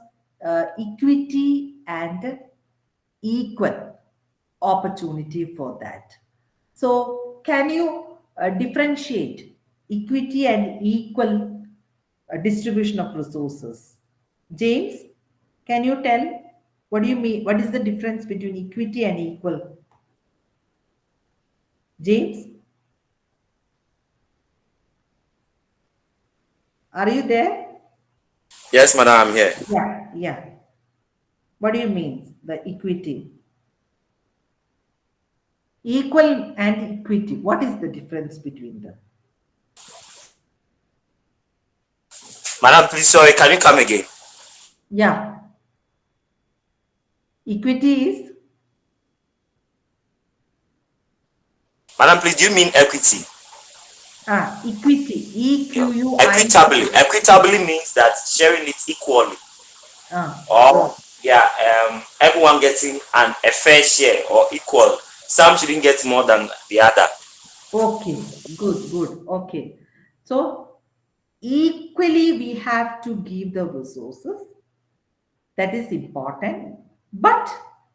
equity and equal opportunity for that. So, can you differentiate equity and equal distribution of resources? James, can you tell what do you mean? What is the difference between equity and equal? James, are you there? Yes, madam, I'm here. Yeah, yeah. What do you mean, the equity? Equal and equity. What is the difference between them? Madam, please, sorry, can you come again? Yeah. Equity is, Madam, please, do you mean equity? equity. EQUI. Equitably. Equitably means that sharing it equally. Or everyone getting a fair share or equal. Some shouldn't get more than the other. Okay, good, good. Okay. So equally we have to give the resources. That is important. But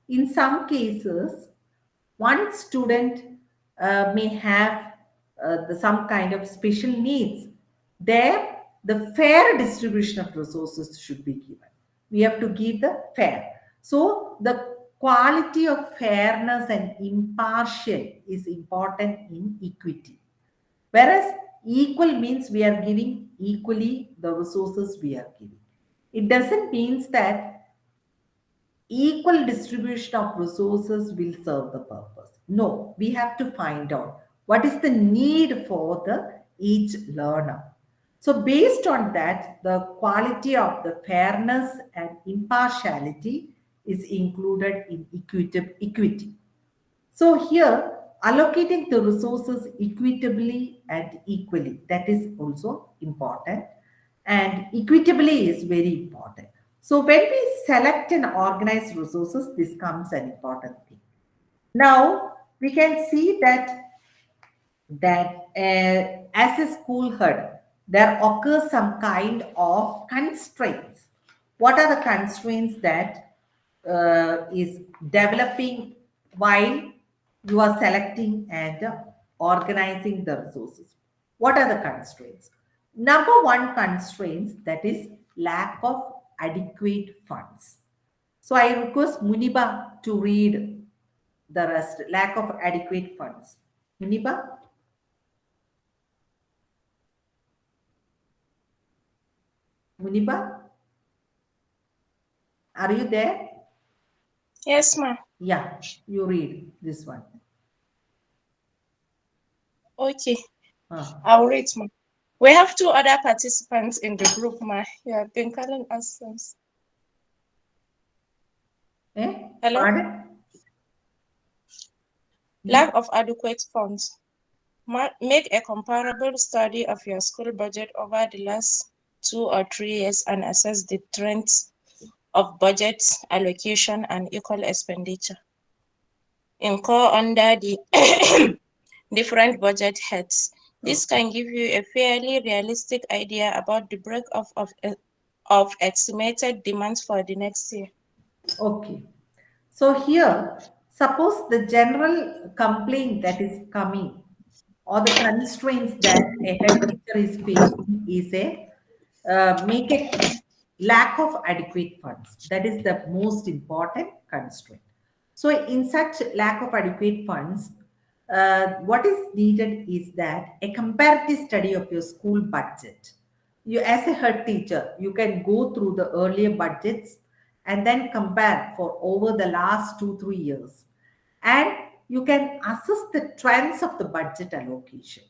in some cases, one student may have some kind of special needs. There, the fair distribution of resources should be given. We have to give the fair. So, the quality of fairness and impartial is important in equity. Whereas equal means we are giving equally the resources we are giving. It doesn't mean that equal distribution of resources will serve the purpose. No, we have to find out what is the need for the each learner. So based on that, the quality of the fairness and impartiality is included in equity. So here, allocating the resources equitably and equally, that is also important. And equitably is very important. So when we select and organize resources, this comes an important thing. Now, we can see that as a school head, there occurs some kind of constraints. What are the constraints that is developing while you are selecting and organizing the resources? What are the constraints? Number one constraints, that is lack of adequate funds. So I request Muniba to read the rest. Lack of adequate funds. Muniba? Muniba, are you there? Yes, ma'am. Yeah, you read this one. Okay, Ah. I'll read, ma'am. We have two other participants in the group, ma'am. You have been calling us since. Hello? Pardon? Lack of adequate funds. Make a comparable study of your school budget over the last 2 or 3 years and assess the trends of budget allocation and equal expenditure. incur under the different budget heads. This can give you a fairly realistic idea about the break-up of estimated demands for the next year. Okay. So here, suppose the general complaint that is coming or the constraints that a head teacher is facing is a make a lack of adequate funds. That is the most important constraint. So in such lack of adequate funds, what is needed is that a comparative study of your school budget. You, as a head teacher, you can go through the earlier budgets and then compare for over the last 2 3 years, and you can assess the trends of the budget allocation,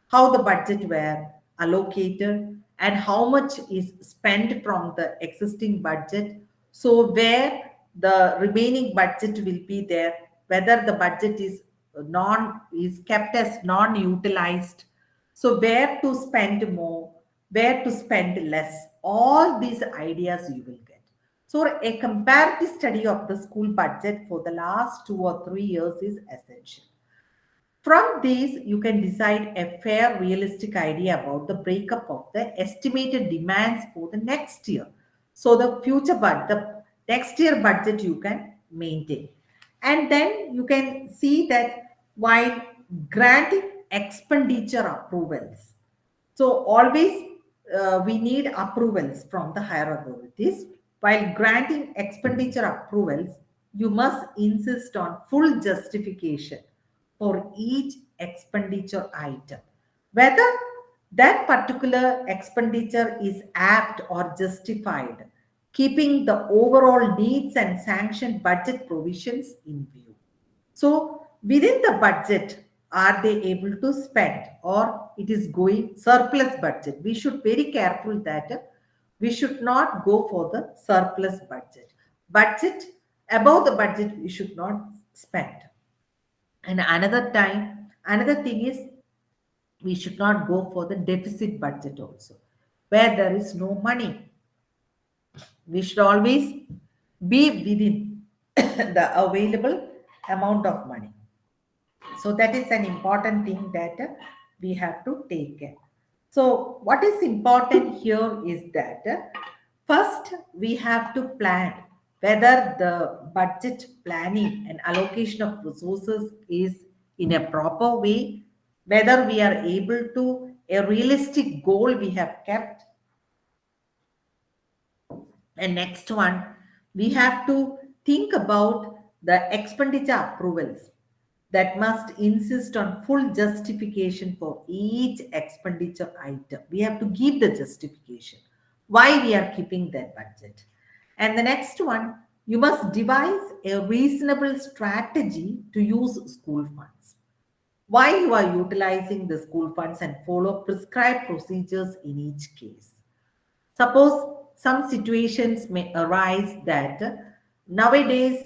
how the budget were allocated and how much is spent from the existing budget. So where the remaining budget will be there, whether the budget is kept as non utilized, so where to spend more, where to spend less, all these ideas you will get. So a comparative study of the school budget for the last 2 or 3 years is essential. From these, you can decide a fair, realistic idea about the breakup of the estimated demands for the next year. So the next year budget you can maintain. And then you can see that while granting expenditure approvals, so always we need approvals from the higher authorities. While granting expenditure approvals, you must insist on full justification for each expenditure item. Whether that particular expenditure is apt or justified, keeping the overall needs and sanctioned budget provisions in view. So within the budget, are they able to spend or it is going surplus budget? We should very careful that we should not go for the surplus budget. Budget above the budget we should not spend. And another thing is we should not go for the deficit budget also, where there is no money. We should always be within the available amount of money. So that is an important thing that we have to take care. So what is important here is that first we have to plan whether the budget planning and allocation of resources is in a proper way, whether we are able to a realistic goal we have kept. And next one, we have to think about the expenditure approvals that must insist on full justification for each expenditure item. We have to give the justification why we are keeping that budget. And the next one, you must devise a reasonable strategy to use school funds. Why you are utilizing the school funds and follow prescribed procedures in each case. Suppose some situations may arise that nowadays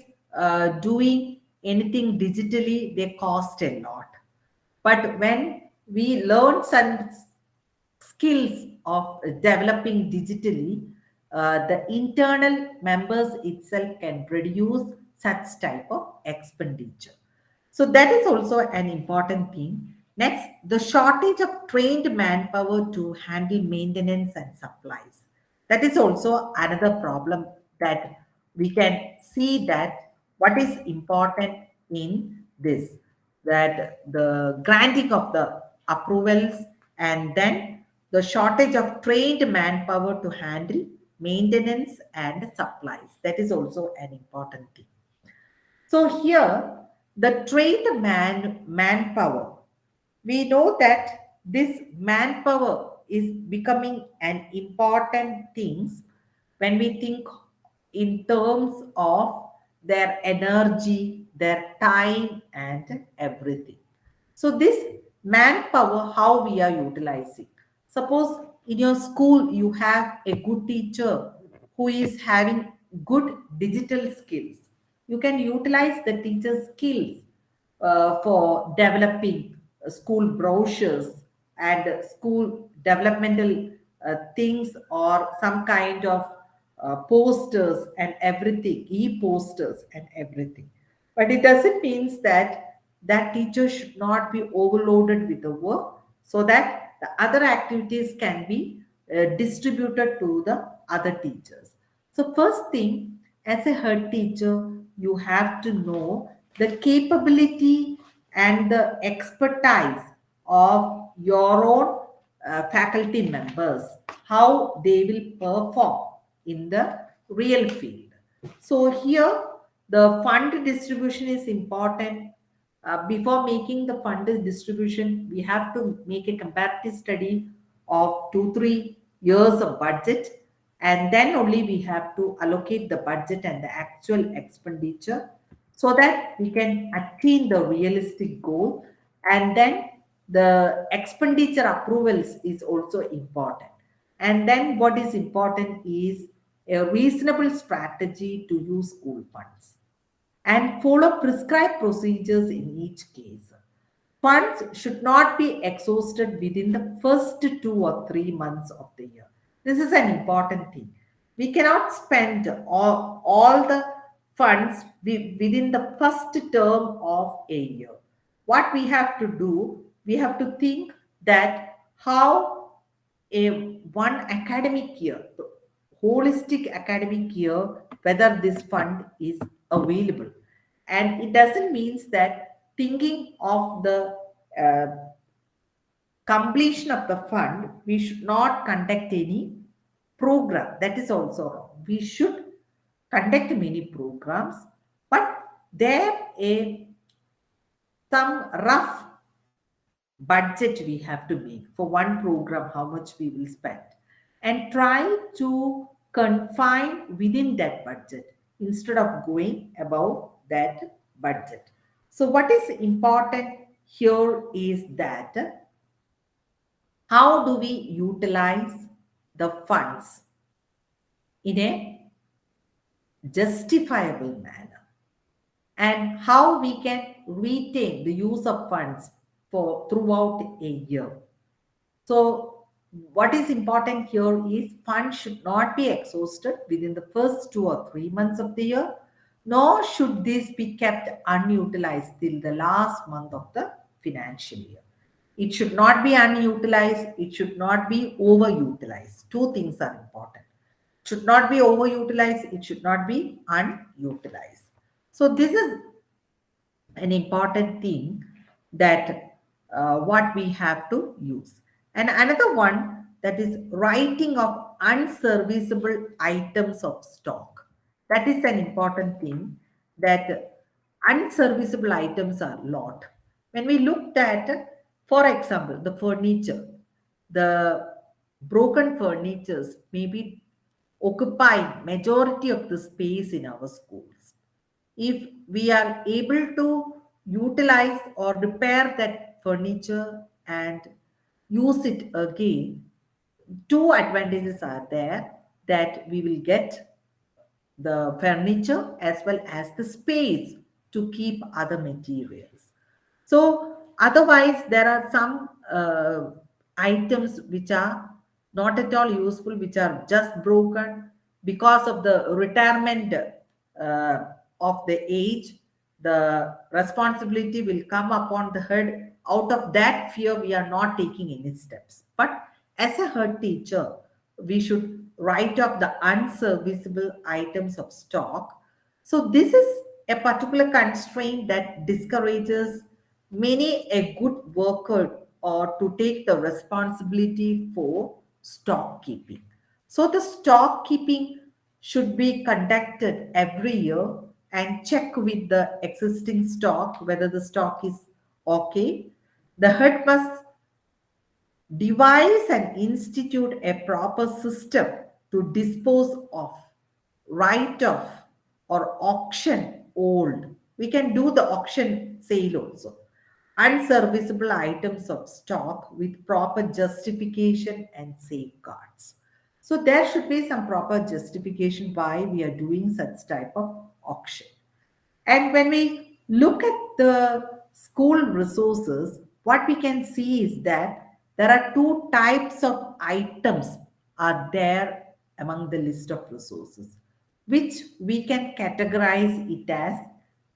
doing anything digitally they cost a lot. But when we learn some skills of developing digitally, the internal members itself can reduce such type of expenditure. So that is also an important thing. Next, the shortage of trained manpower to handle maintenance and supplies. That is also another problem that we can see that what is important in this, that the granting of the approvals and then the shortage of trained manpower to handle maintenance and supplies. That is also an important thing. So here, the trained manpower, we know that this manpower is becoming an important thing when we think in terms of their energy, their time, and everything. So this manpower, how we are utilizing. Suppose in your school you have a good teacher who is having good digital skills. You can utilize the teacher's skills for developing school brochures and school developmental things or some kind of posters and everything, e-posters and everything. But it doesn't mean that that teacher should not be overloaded with the work, so that the other activities can be distributed to the other teachers. So first thing, as a head teacher, you have to know the capability and the expertise of your own faculty members, how they will perform in the real field. So here the fund distribution is important. Before making the fund distribution, we have to make a comparative study of 2 3 years of budget, and then only we have to allocate the budget and the actual expenditure, so that we can attain the realistic goal. And then the expenditure approvals is also important. And then what is important is a reasonable strategy to use school funds and follow prescribed procedures in each case. Funds should not be exhausted within the first 2 or 3 months of the year. This is an important thing. We cannot spend all the funds within the first term of a year. What we have to do, we have to think that how a one academic year, holistic academic year, whether this fund is available. And it doesn't mean that thinking of the uh, completion of the fund, we should not conduct any program. That is also wrong. We should conduct many programs, but there a some rough budget we have to make for one program, how much we will spend, and try to confine within that budget instead of going above that budget. So what is important here is that how do we utilize the funds in a justifiable manner, and how we can retain the use of funds for throughout a year. So what is important here is funds should not be exhausted within the first 2 or 3 months of the year, nor should this be kept unutilized till the last month of the financial year. It should not be unutilized, it should not be overutilized. Two things are important. It should not be overutilized, it should not be unutilized. So this is an important thing, that what we have to use. And another one, that is writing of unserviceable items of stock. That is an important thing, that unserviceable items are lot. When we looked at, for example, the furniture, the broken furnitures maybe occupy majority of the space in our schools. If we are able to utilize or repair that furniture and use it again, two advantages are there, that we will get the furniture as well as the space to keep other materials. So otherwise, there are some items which are not at all useful, which are just broken because of the retirement uh, of the age. The responsibility will come upon the head. Out of that fear, we are not taking any steps. But as a head teacher, we should write off the unserviceable items of stock. So this is a particular constraint that discourages many a good worker or to take the responsibility for stock keeping. So the stock keeping should be conducted every year, and check with the existing stock whether the stock is okay. The head must devise and institute a proper system to dispose of, write off, or auction old. We can do the auction sale also. Unserviceable items of stock with proper justification and safeguards. So there should be some proper justification why we are doing such type of auction. And when we look at the school resources, what we can see is that there are two types of items are there among the list of resources, which we can categorize it as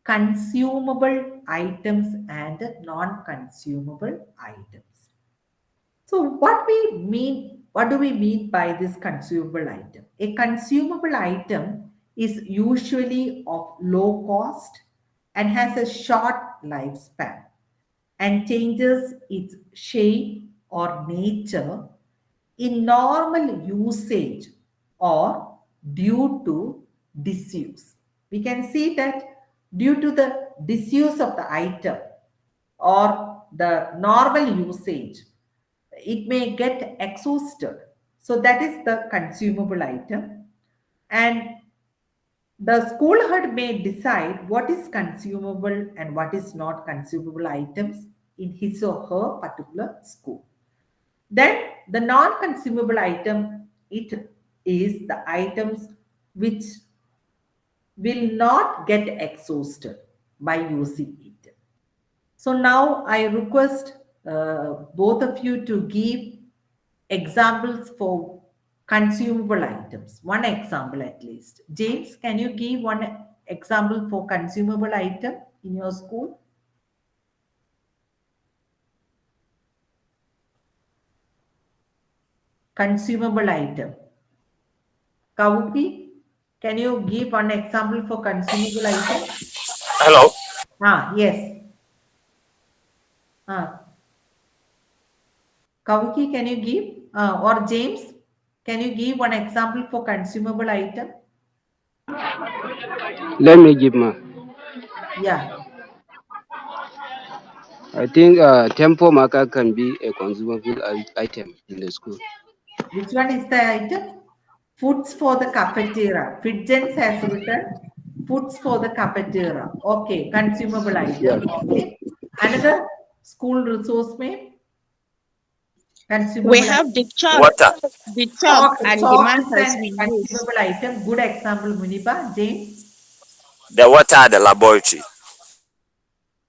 consumable items and non-consumable items. So what do we mean by this consumable item? A consumable item is usually of low cost and has a short lifespan and changes its shape or nature in normal usage or due to disuse. We can see that due to the disuse of the item or the normal usage, it may get exhausted. So that is the consumable item. And the school head may decide what is consumable and what is not consumable items in his or her particular school. Then the non-consumable item, it is the items which will not get exhausted by using it. So now I request both of you to give examples for consumable items. One example at least. James, can you give one example for consumable item in your school? Consumable item. Kauki, can you give one example for consumable item? Hello. Yes. Kauki, can you give? Or James, can you give one example for consumable item? Let me give ma. Yeah. I think tempo marker can be a consumable item in the school. Which one is the item? Foods for the cafeteria. Fidgens has written foods for the cafeteria. Okay, consumable Yeah. item. Okay. Another school resource may We consumable have item. the chalk, Water. and the Chalk is markers an we use. consumable item. Good example, Muniba. James. The water at the laboratory.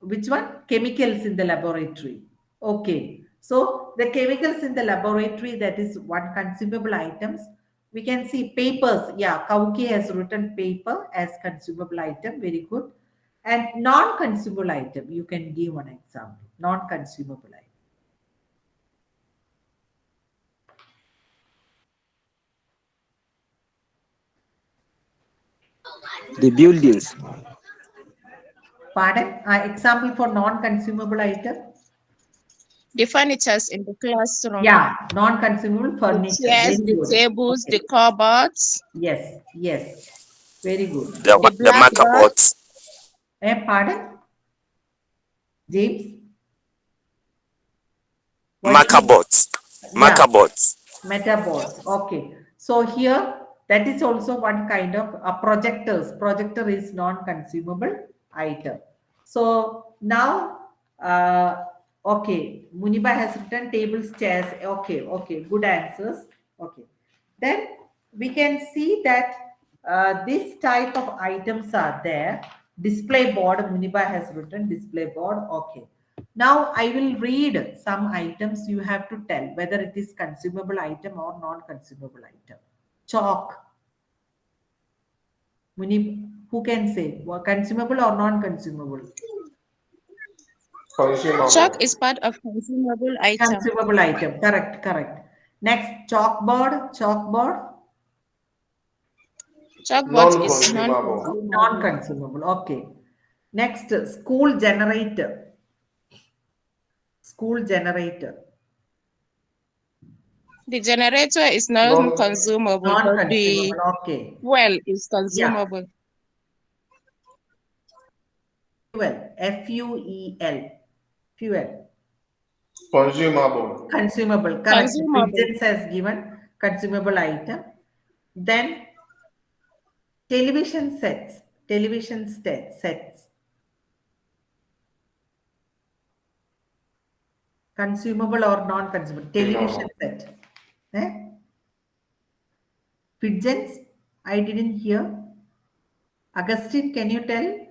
Which one? Chemicals in the laboratory. Okay. So the chemicals in the laboratory, that is one consumable items. We can see papers. Yeah, Kauki has written paper as consumable item. Very good. And non-consumable item, you can give one example. Non-consumable item. The buildings. Pardon? Example for non-consumable item. The furnitures in the classroom. Yeah, non-consumable The furniture. chairs, Very the good. tables, Okay. the cupboards, Yes, yes. Very good. the The marker blackboard, boards. Pardon? James? What did Marker you? boards. Yeah, Marker boards. metabots. Okay. So here, that is also one kind of projectors. Projector is non-consumable item. So now, okay, Muniba has written tables, chairs. Okay, okay, good answers. Okay. Then we can see that this type of items are there. Display board, Muniba has written display board. Okay. Now I will read some items. You have to tell whether it is consumable item or non-consumable item. Chalk. Munib, who can say consumable or non-consumable? chalk is part of consumable item. Consumable item. Correct, correct. Next, chalkboard. Chalkboard. Chalkboard is Non-consumable. non-consumable. Non-consumable. Okay. Next, school generator. School generator. The generator is Non, non-consumable, but the Non-consumable. Okay. well is Yeah. consumable. Fuel. Fuel. Fuel. consumable. Consumable. Correct. Consumable. Pigeons has given consumable item. Then television sets. Television sets. Consumable or non-consumable? Television set. Pigeons? I didn't hear. Augustine, can you tell?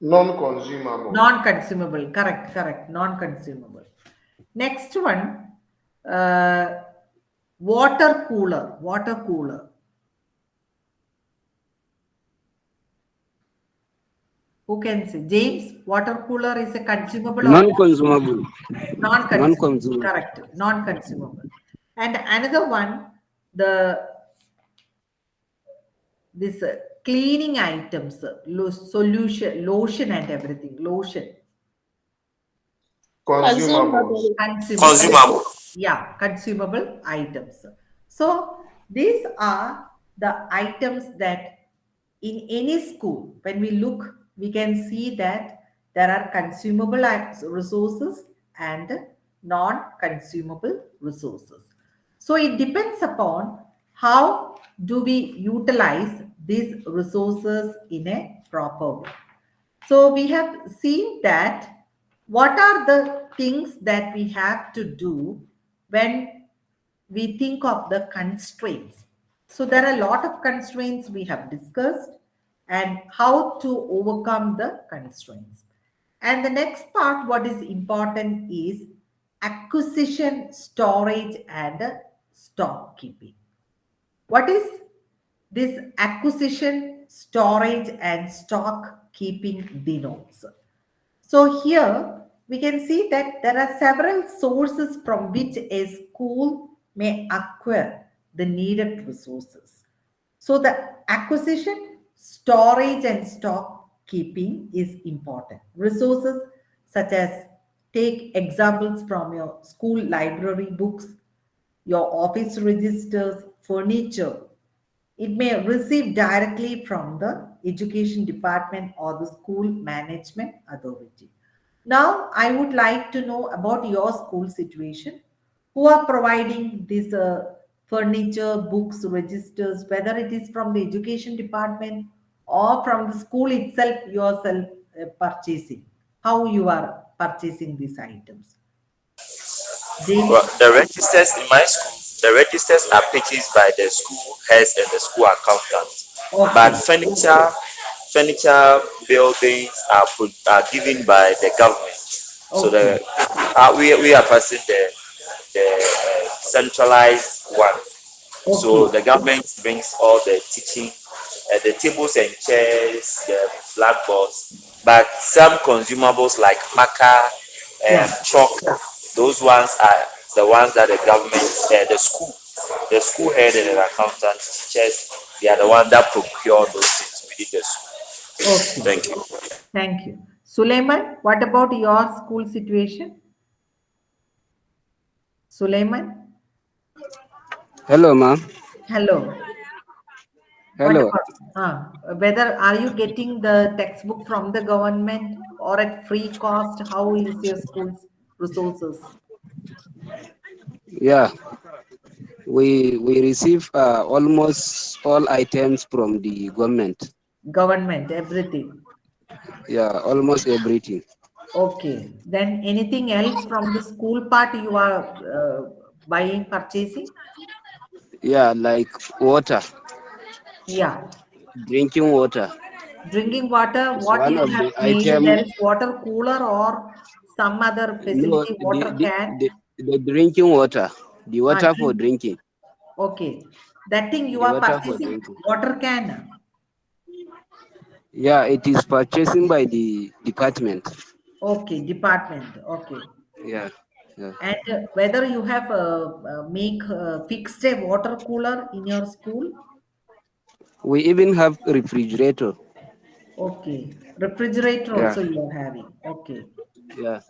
Non-consumable. Non-consumable. Correct, correct. Non-consumable. Next one, water cooler. Water cooler. Who can say? James, water cooler is a consumable or not? Non-consumable. Non-consumable. Non-consumable. Correct. Non-consumable. And another one, the this cleaning items, solution, lotion and everything. Lotion. Consumables. Consumable. Consumable. Yeah, consumable items. So these are the items that in any school, when we look, we can see that there are consumable resources and non-consumable resources. So it depends upon how do we utilize these resources in a proper way. So we have seen that what are the things that we have to do when we think of the constraints. So there are a lot of constraints we have discussed and how to overcome the constraints. And the next part, what is important is acquisition, storage, and stock keeping. What is this acquisition, storage, and stock keeping denotes? So here we can see that there are several sources from which a school may acquire the needed resources. So the acquisition, storage, and stock keeping is important. Resources such as take examples from your school library books, your office registers, furniture. It may receive directly from the education department or the school management authority. Now, I would like to know about your school situation. Who are providing this furniture, books, registers, whether it is from the education department or from the school itself, yourself purchasing? How you are purchasing these items? Well, James? the registers in my school, the registers are purchased by the school heads and the school accountant. But Okay, furniture buildings are given by the government. So okay, we are passing the centralized one. So okay. the government brings all the teaching, the tables and chairs, the blackboards, but some consumables like marker and Yeah. chalk, those ones are the ones that the government, the school head and the accountant teachers, they are the ones that procure those things within the school. Okay. Thank you. Thank you. Suleiman, what about your school situation? Suleiman, Hello, ma'am. hello. What Hello. about whether are you getting the textbook from the government or at free cost? How is your school's resources? Yeah, we receive almost all items from the government. Government, everything. Yeah, almost everything. Okay. Then anything else from the school part you are buying, purchasing? Yeah, like water, Yeah. drinking water. Drinking water, It's what one you of have the made, there item. is water cooler or some other No, facility, water can. the drinking water, the water for Drink. drinking, Okay. That thing you the are water for purchasing, drinking. water can. Yeah, it is purchasing by the department. Okay, department. Okay. Yeah, yeah. And whether you have make fixed a water cooler in your school. We even have refrigerator. Okay. Refrigerator Yeah, also you are having. Okay. yeah.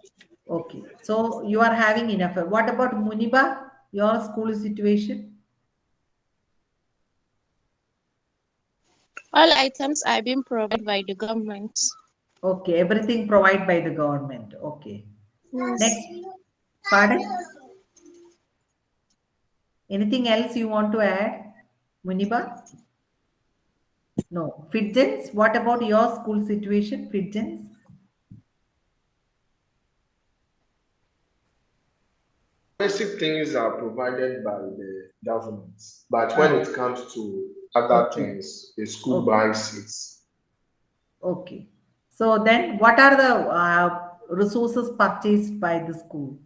Okay. So you are having enough. What about Muniba? Your school situation? All items are being provided by the government. Okay. Everything provided by the government. Okay. Yes. Next. Pardon? Anything else you want to add, Muniba? No. Fidgens, what about your school situation, Fidgens? Basic things are provided by the government, but when Ah, it comes to other okay. things, the school Okay. buys it. Okay. So then what are the resources purchased by the school?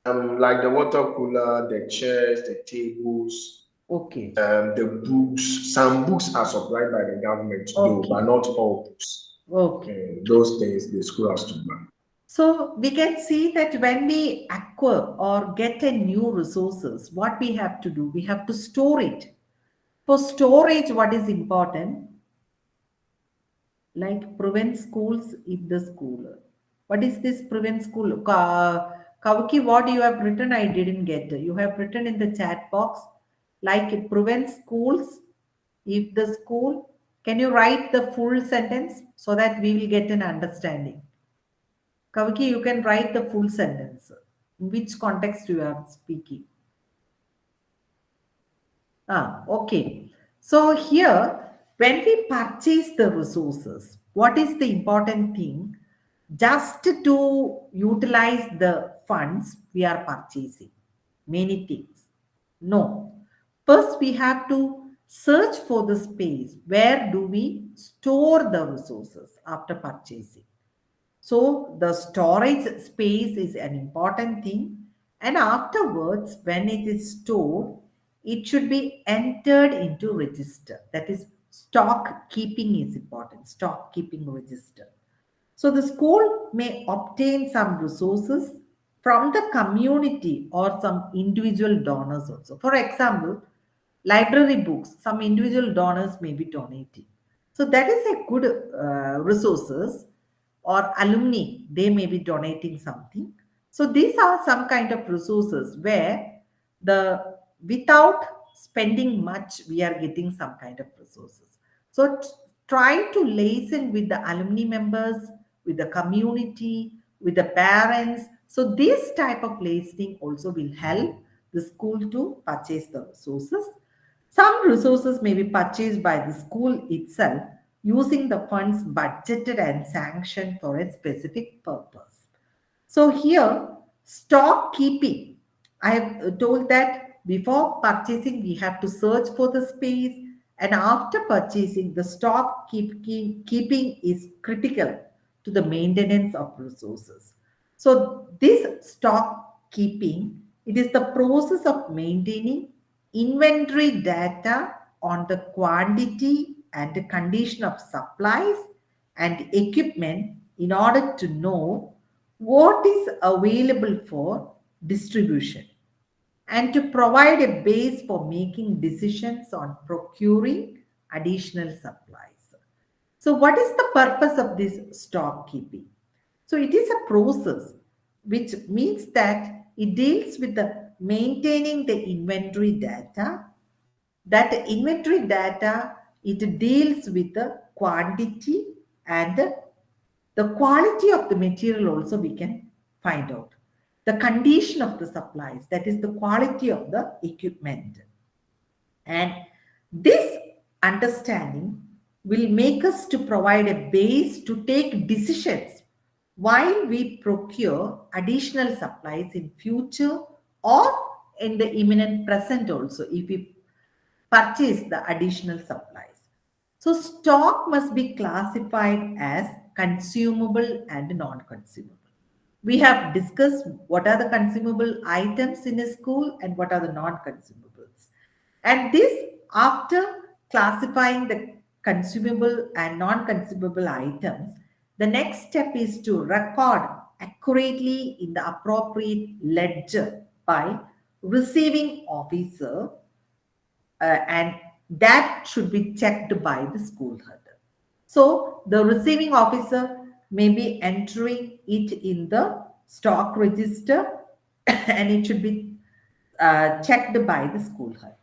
Like the water cooler, the chairs, the tables, Okay. The books, some books are supplied by the government, though, Okay. but not all books. Okay. Those things the school has to buy. So we can see that when we acquire or get a new resources, what we have to do, we have to store it. For storage, what is important? Like prevent schools if the school. What is this prevent school? Kavaki, what you have written, I didn't get. You have written in the chat box, like it prevents schools if the school. Can you write the full sentence so that we will get an understanding? Kavaki, you can write the full sentence. In which context you are speaking? Okay. So here, when we purchase the resources, what is the important thing? Just to utilize the funds we are purchasing. Many things. No. First, we have to search for the space. Where do we store the resources after purchasing? So the storage space is an important thing. And afterwards, when it is stored, it should be entered into register. That is, stock keeping is important. Stock keeping register. So the school may obtain some resources from the community or some individual donors also. For example, library books, some individual donors may be donating. So that is a good resources, or alumni, they may be donating something. So these are some kind of resources where the without spending much, we are getting some kind of resources. So try to liaison with the alumni members, with the community, with the parents. So this type of liaising also will help the school to purchase the resources. Some resources may be purchased by the school itself using the funds budgeted and sanctioned for a specific purpose. So here, stock keeping. I have told that before purchasing, we have to search for the space, and after purchasing, the stock keeping is critical to the maintenance of resources. So this stock keeping, it is the process of maintaining inventory data on the quantity and the condition of supplies and equipment in order to know what is available for distribution and to provide a base for making decisions on procuring additional supplies. So, what is the purpose of this stock keeping? So, it is a process which means that it deals with the maintaining the inventory data. That inventory data, it deals with the quantity and the quality of the material also we can find out. The condition of the supplies, that is the quality of the equipment. And this understanding will make us to provide a base to take decisions while we procure additional supplies in future or in the imminent present also if we purchase the additional supplies. So stock must be classified as consumable and non-consumable. We have discussed what are the consumable items in a school and what are the non-consumables. And this, after classifying the consumable and non-consumable items, the next step is to record accurately in the appropriate ledger by receiving officer, and that should be checked by the school head. So the receiving officer may be entering it in the stock register and it should be checked by the school head.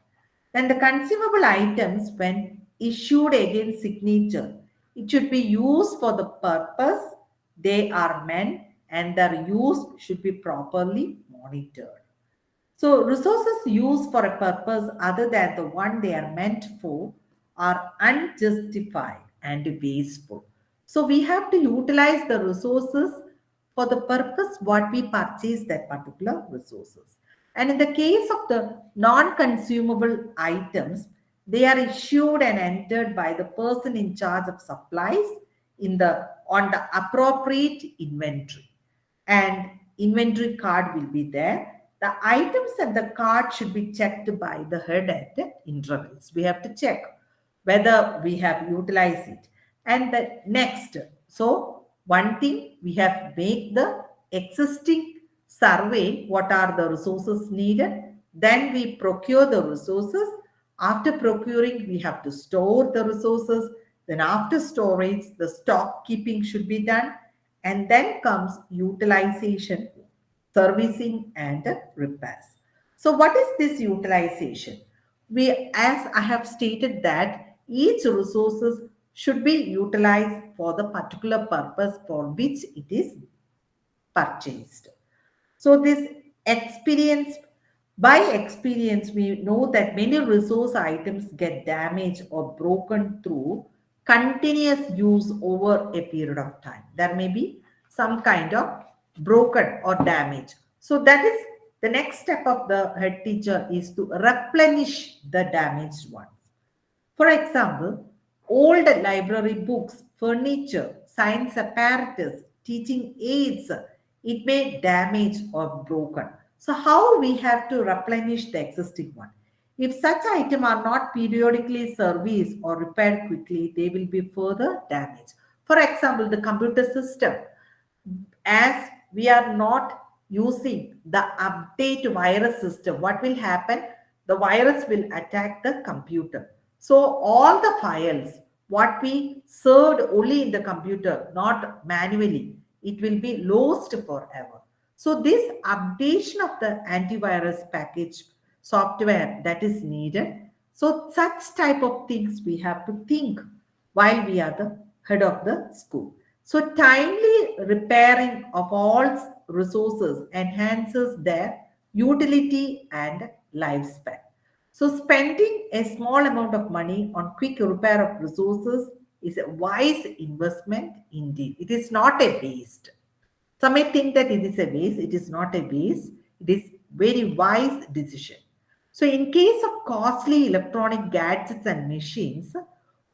Then the consumable items, when issued against signature, it should be used for the purpose they are meant and their use should be properly monitored. So resources used for a purpose other than the one they are meant for are unjustified and wasteful. So we have to utilize the resources for the purpose what we purchase that particular resources. And in the case of the non-consumable items, they are issued and entered by the person in charge of supplies in the on the appropriate inventory. And inventory card will be there. The items and the cart should be checked by the head at intervals. We have to check whether we have utilized it. And the next, so one thing we have made the existing survey, what are the resources needed, then we procure the resources. After procuring, we have to store the resources. Then after storage, the stock keeping should be done. And then comes utilization, servicing and repairs. So what is this utilization? As I have stated, that each resources should be utilized for the particular purpose for which it is purchased. So this experience, by experience, we know that many resource items get damaged or broken through continuous use over a period of time. There may be some kind of broken or damage. So that is the next step of the head teacher, is to replenish the damaged ones. For example, old library books, furniture, science apparatus, teaching aids, it may damage or broken. So how we have to replenish the existing one? If such items are not periodically serviced or repaired quickly, they will be further damaged. For example, the computer system, as we are not using the update virus system, what will happen? The virus will attack the computer. So all the files, what we served only in the computer, not manually, it will be lost forever. So this updation of the antivirus package software, that is needed. So such type of things we have to think while we are the head of the school. So timely repairing of all resources enhances their utility and lifespan. So spending a small amount of money on quick repair of resources is a wise investment indeed. It is not a waste. Some may think that it is a waste. It is not a waste. It is very wise decision. So in case of costly electronic gadgets and machines,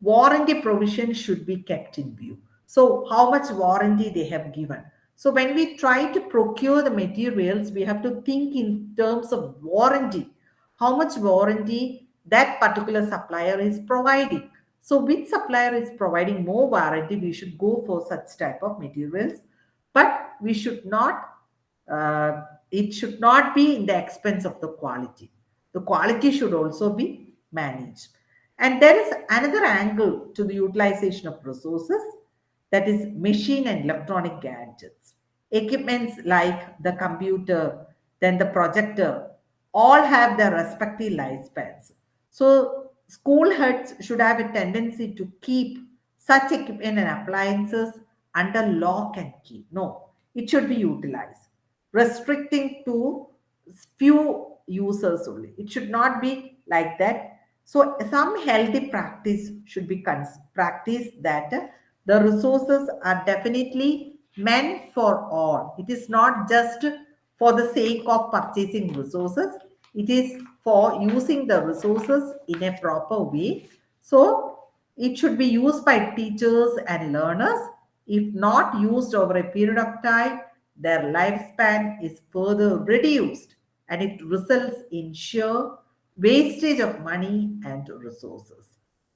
warranty provision should be kept in view. So how much warranty they have given. So when we try to procure the materials, we have to think in terms of warranty. How much warranty that particular supplier is providing. So which supplier is providing more warranty, we should go for such type of materials. But we should not, it should not be in the expense of the quality. The quality should also be managed. And there is another angle to the utilization of resources, that is machine and electronic gadgets. Equipments like the computer, then the projector, all have their respective lifespans. So school heads should have a tendency to keep such equipment and appliances under lock and key. No, it should be utilized. Restricting to few users only. It should not be like that. So some healthy practice should be practiced, that the resources are definitely meant for all. It is not just for the sake of purchasing resources. It is for using the resources in a proper way. So it should be used by teachers and learners. If not used over a period of time, their lifespan is further reduced, and it results in sheer wastage of money and resources.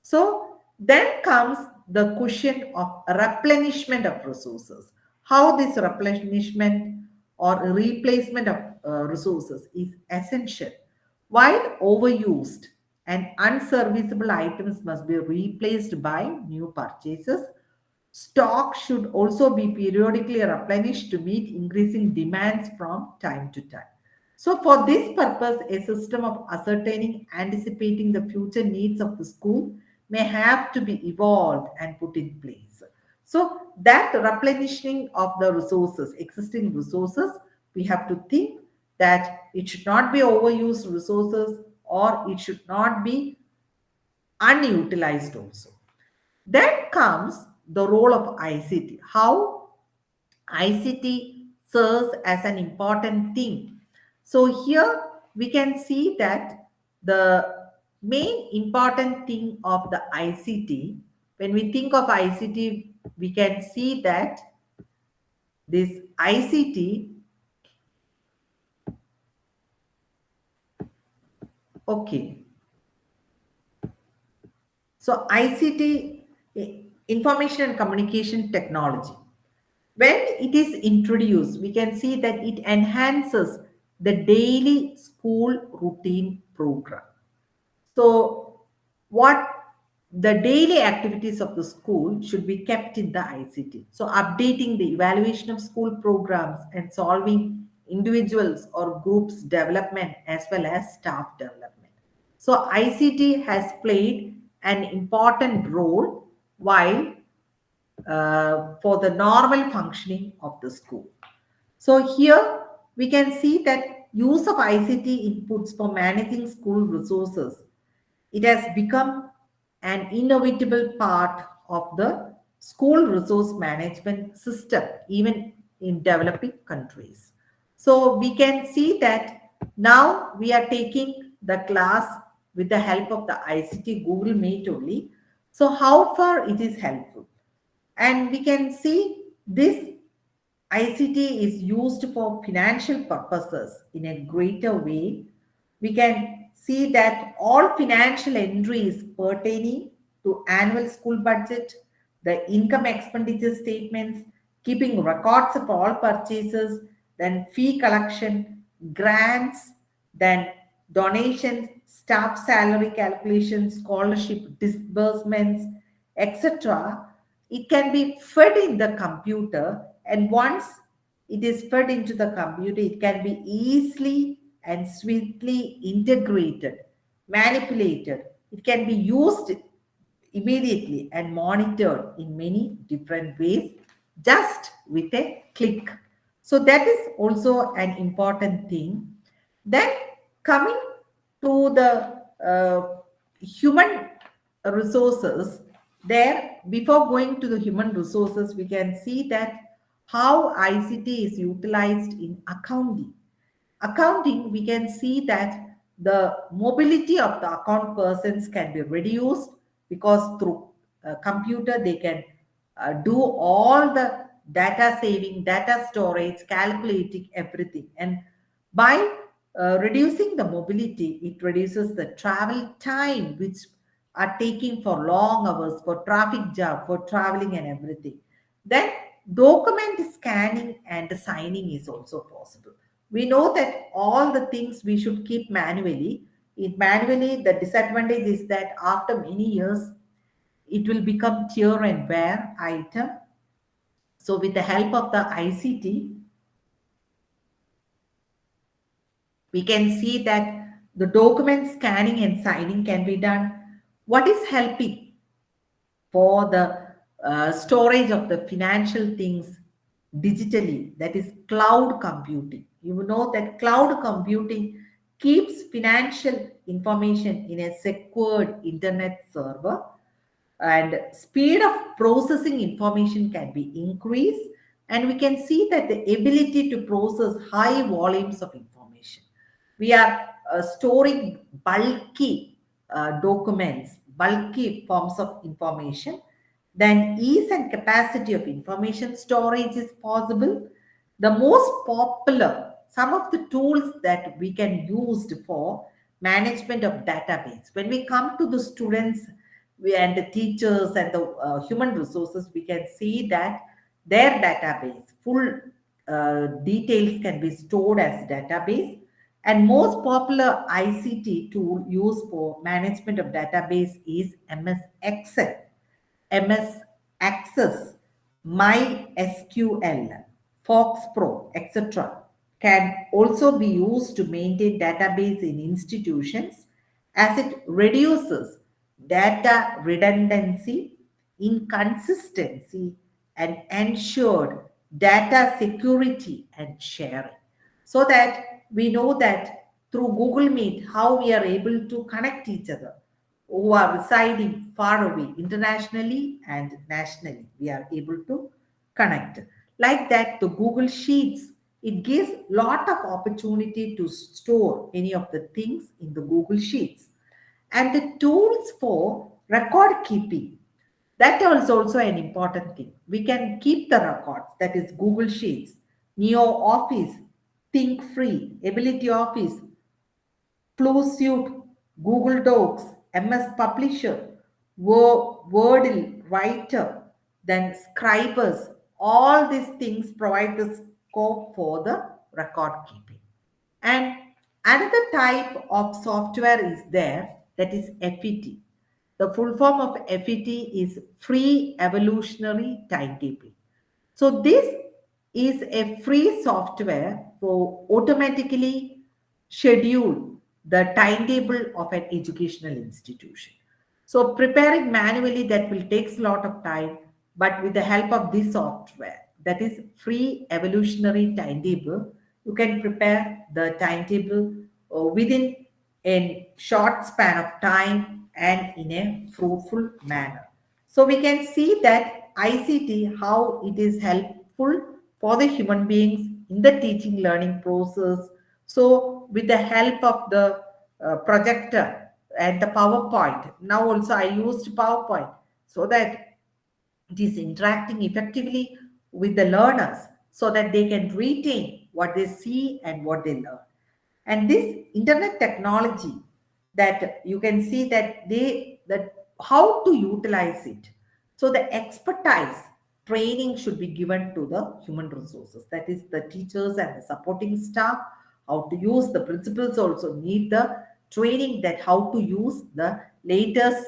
So then comes the question of replenishment of resources. How this replenishment or replacement of resources is essential. While overused and unserviceable items must be replaced by new purchases, stock should also be periodically replenished to meet increasing demands from time to time. So, for this purpose, a system of ascertaining, anticipating the future needs of the school may have to be evolved and put in place. So, that replenishing of the resources, existing resources, we have to think that it should not be overused resources, or it should not be unutilized also. Then comes the role of ICT. How ICT serves as an important thing. So here we can see that the main important thing of the ICT, when we think of ICT, we can see that this ICT Okay. So ICT, information and communication technology. When it is introduced, we can see that it enhances the daily school routine program. So, what the daily activities of the school should be kept in the ICT. So, updating the evaluation of school programs and solving individuals or groups development as well as staff development. So, ICT has played an important role while for the normal functioning of the school. So here we can see that use of ICT inputs for managing school resources, it has become an inevitable part of the school resource management system, even in developing countries. So we can see that now we are taking the class with the help of the ICT Google Meet only. So how far it is helpful? And we can see this ICT is used for financial purposes in a greater way. We can see that all financial entries pertaining to annual school budget, the income expenditure statements, keeping records of all purchases, then fee collection, grants, then donations, staff salary calculations, scholarship disbursements, etc. It can be fed in the computer, and once it is fed into the computer, it can be easily and swiftly integrated, manipulated. It can be used immediately and monitored in many different ways just with a click. So that is also an important thing. Then coming to the human resources, there before going to the human resources, we can see that how ICT is utilized in accounting. We can see that the mobility of the account persons can be reduced because through computer they can do all the data saving, data storage, calculating everything. And by reducing the mobility, it reduces the travel time which are taking for long hours, for traffic jam, for traveling and everything. Then document scanning and signing is also possible. We know that all the things we should keep manually. In manually, the disadvantage is that after many years, it will become tear and wear item. So with the help of the ICT, we can see that the document scanning and signing can be done. What is helping for the storage of the financial things digitally? That is cloud computing. You know that cloud computing keeps financial information in a secured internet server, and speed of processing information can be increased, and we can see that the ability to process high volumes of information. We are storing bulky documents, bulky forms of information. Then ease and capacity of information storage is possible. The most popular, some of the tools that we can use for management of database. When we come to the students and the teachers and the human resources, we can see that their database, full details can be stored as database. And most popular ICT tool used for management of database is MS Excel, MS Access, MySQL, Fox Pro, etc. can also be used to maintain database in institutions, as it reduces data redundancy, inconsistency, and ensured data security and sharing. So that we know that through Google Meet, how we are able to connect each other who are residing far away internationally and nationally. We are able to connect. Like that, the Google Sheets, it gives lot of opportunity to store any of the things in the Google Sheets. And the tools for record keeping, that is also an important thing. We can keep the records, that is Google Sheets, Neo Office, Think Free, Ability Office, Flowsuit, Google Docs, MS Publisher, Word Writer, then Scribers. All these things provide the scope for the record keeping. And another type of software is there, that is FET. The full form of FET is Free Evolutionary Timekeeping. So this is a free software for automatically schedule the timetable of an educational institution. So preparing manually, that will take a lot of time, but with the help of this software, that is free evolutionary timetable, you can prepare the timetable within a short span of time and in a fruitful manner. So we can see that ICT, how it is helpful for the human beings in the teaching learning process. So with the help of the projector and the PowerPoint, now also I used PowerPoint so that it is interacting effectively with the learners so that they can retain what they see and what they learn. And this internet technology, that you can see that that how to utilize it. So the expertise training should be given to the human resources, that is the teachers and the supporting staff. How to use, the principals also need the training, that how to use the latest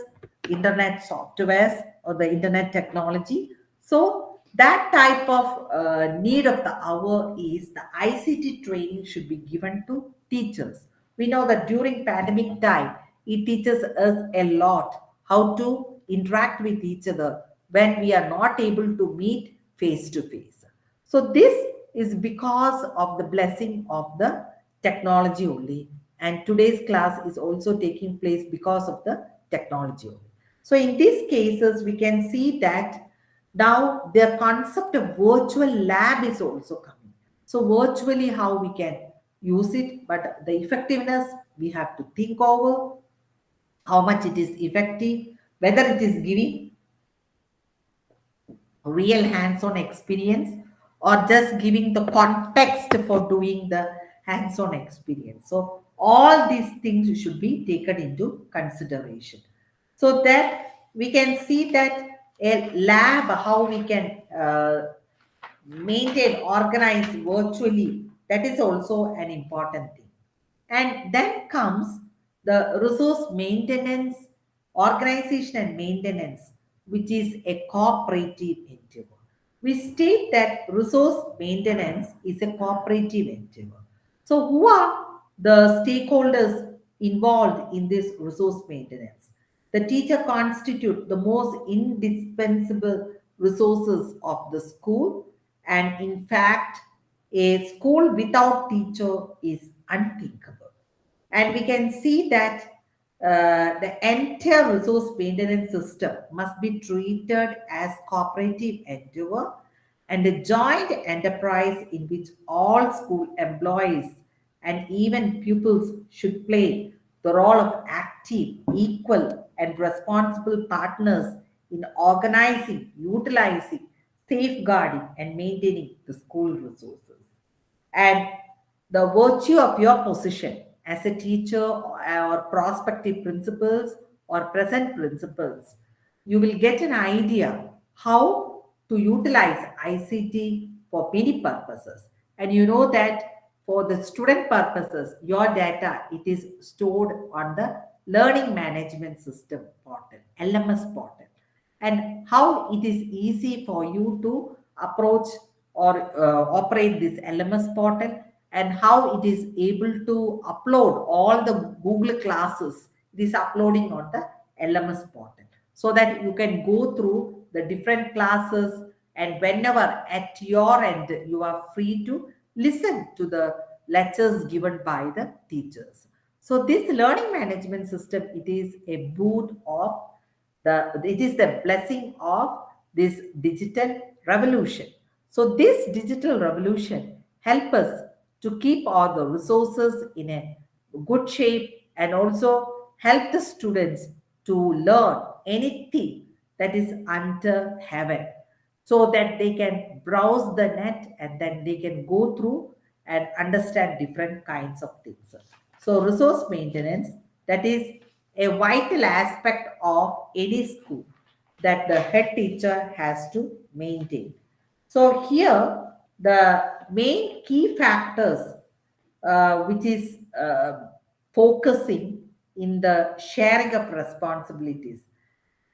internet softwares or the internet technology. So that type of need of the hour is the ICT training should be given to teachers. We know that during pandemic time, it teaches us a lot how to interact with each other when we are not able to meet face to face. So this is because of the blessing of the technology only. And today's class is also taking place because of the technology only. So in these cases, we can see that now the concept of virtual lab is also coming. So virtually how we can use it, but the effectiveness we have to think over, how much it is effective, whether it is giving real hands-on experience or just giving the context for doing the hands-on experience. So all these things should be taken into consideration. So that we can see that a lab, how we can maintain, organize virtually, that is also an important thing. And then comes the resource maintenance, organization and maintenance, which is a cooperative endeavor. We state that resource maintenance is a cooperative endeavor. So, who are the stakeholders involved in this resource maintenance? The teacher constitute the most indispensable resources of the school, and in fact, a school without teacher is unthinkable. And we can see that the entire resource maintenance system must be treated as cooperative endeavor and a joint enterprise in which all school employees and even pupils should play the role of active, equal, and responsible partners in organizing, utilizing, safeguarding, and maintaining the school resources. And the virtue of your position as a teacher or prospective principals or present principals, you will get an idea how to utilize ICT for many purposes. And you know that for the student purposes, your data, it is stored on the learning management system portal, LMS portal, and how it is easy for you to approach or operate this LMS portal, and how it is able to upload all the Google classes. It is uploading on the LMS portal so that you can go through the different classes, and whenever at your end you are free to listen to the lectures given by the teachers. So this learning management system, it is a boot of it is the blessing of this digital revolution. So this digital revolution help us to keep all the resources in a good shape, and also help the students to learn anything that is under heaven, so that they can browse the net and then they can go through and understand different kinds of things. So resource maintenance That is a vital aspect of any school that the head teacher has to maintain. So here, the main key factors which is focusing in the sharing of responsibilities.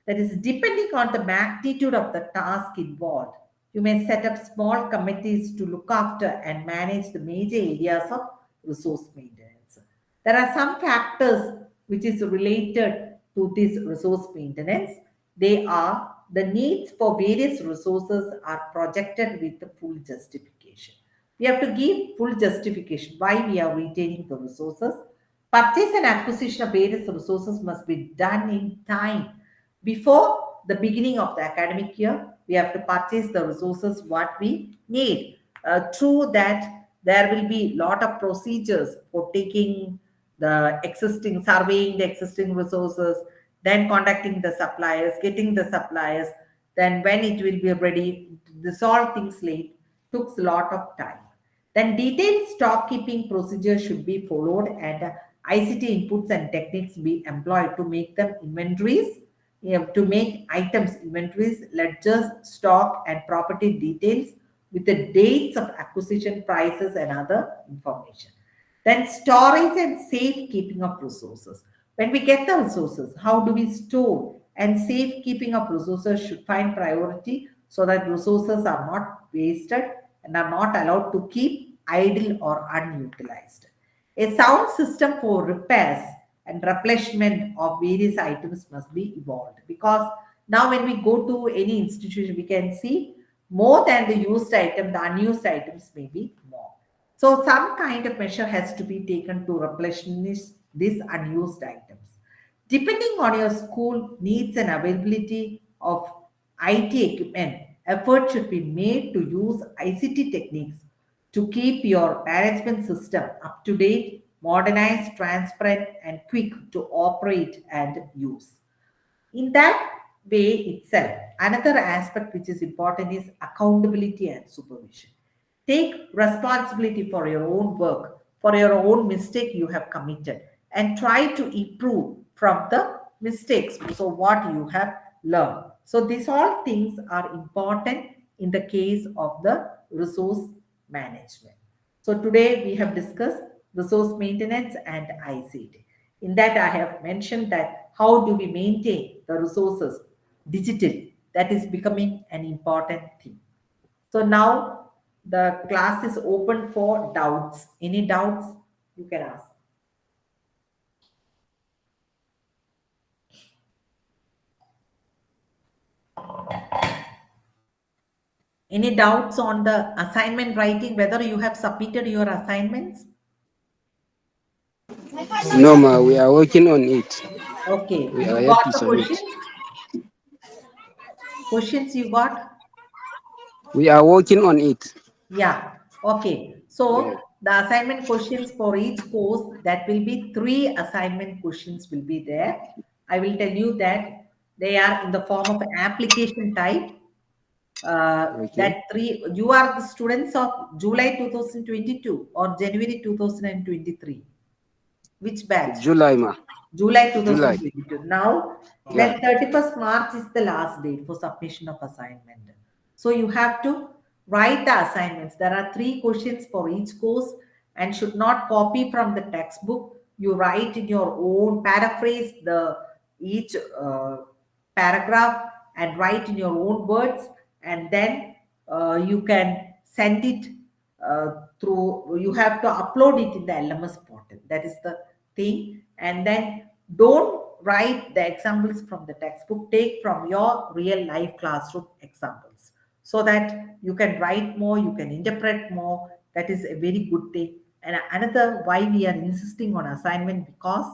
That is, depending on the magnitude of the task involved, you may set up small committees to look after and manage the major areas of resource maintenance. There are some factors which is related to this resource maintenance. They are the needs for various resources are projected with the full justification. We have to give full justification why we are retaining the resources. Purchase and acquisition of various resources must be done in time before the beginning of the academic year. We have to purchase the resources what we need. True that there will be lot of procedures for taking the existing, surveying the existing resources, then contacting the suppliers, getting the suppliers, then when it will be ready. This all things late took a lot of time. Then detailed stock keeping procedures should be followed, and ICT inputs and techniques be employed to make them inventories, to make items inventories, ledgers, stock, and property details with the dates of acquisition, prices, and other information. Then storage and safe keeping of resources. When we get the resources, how do we store? And safe keeping of resources should find priority so that resources are not wasted and are not allowed to keep idle or unutilized. A sound system for repairs and replenishment of various items must be evolved, because now when we go to any institution, we can see more than the used item, the unused items may be more. So some kind of measure has to be taken to replenish these unused items. Depending on your school needs and availability of IT equipment, effort should be made to use ICT techniques to keep your management system up to date, modernized, transparent, and quick to operate and use. In that way itself, another aspect which is important is accountability and supervision. Take responsibility for your own work, for your own mistake you have committed, and try to improve from the mistakes. So, what you have learned. So, these all things are important in the case of the resource management. So, today we have discussed resource maintenance and ICT. In that, I have mentioned that how do we maintain the resources digitally? That is becoming an important thing. So now the class is open for doubts. Any doubts you can ask. Any doubts on the assignment writing, whether you have submitted your assignments? No, ma, we are working on it. Okay, We you are yet got to the submit. questions? Questions you got? We are working on it. Yeah. Okay. Yeah. So the assignment questions for each course, that will be 3 assignment questions will be there. I will tell you that they are in the form of application type. Okay. That 3, you are the students of July 2022 or January 2023. Which batch? July, ma. July July. 2022. Now, Yeah. then 31st March is the last date for submission of assignment. So you have to write the assignments. There are 3 questions for each course and should not copy from the textbook. You write in your own, paraphrase the each paragraph and write in your own words, and then you can send it through, you have to upload it in the LMS portal. That is the thing. And then don't write the examples from the textbook, take from your real life classroom examples so that you can write more, you can interpret more. That is a very good thing. And another why we are insisting on assignment, because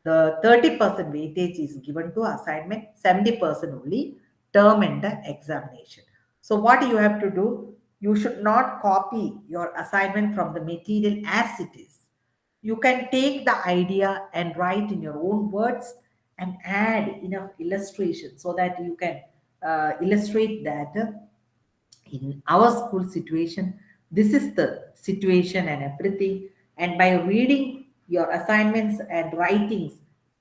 the 30% weightage is given to assignment, 70% only term and the examination. So what you have to do, you should not copy your assignment from the material as it is. You can take the idea and write in your own words and add enough illustration so that you can illustrate that in our school situation, this is the situation and everything. And by reading your assignments and writings,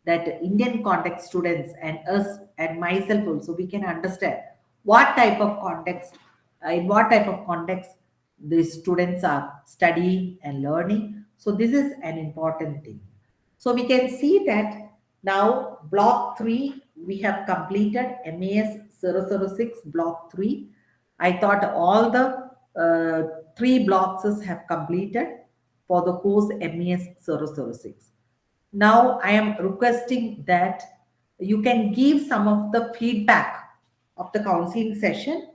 that Indian context students and us and myself also, we can understand what type of context, in what type of context the students are studying and learning. So this is an important thing. So we can see that now block 3 we have completed MES 006 block 3. I thought all the 3 blocks have completed for the course MES 006. Now I am requesting that you can give some of the feedback of the counseling session.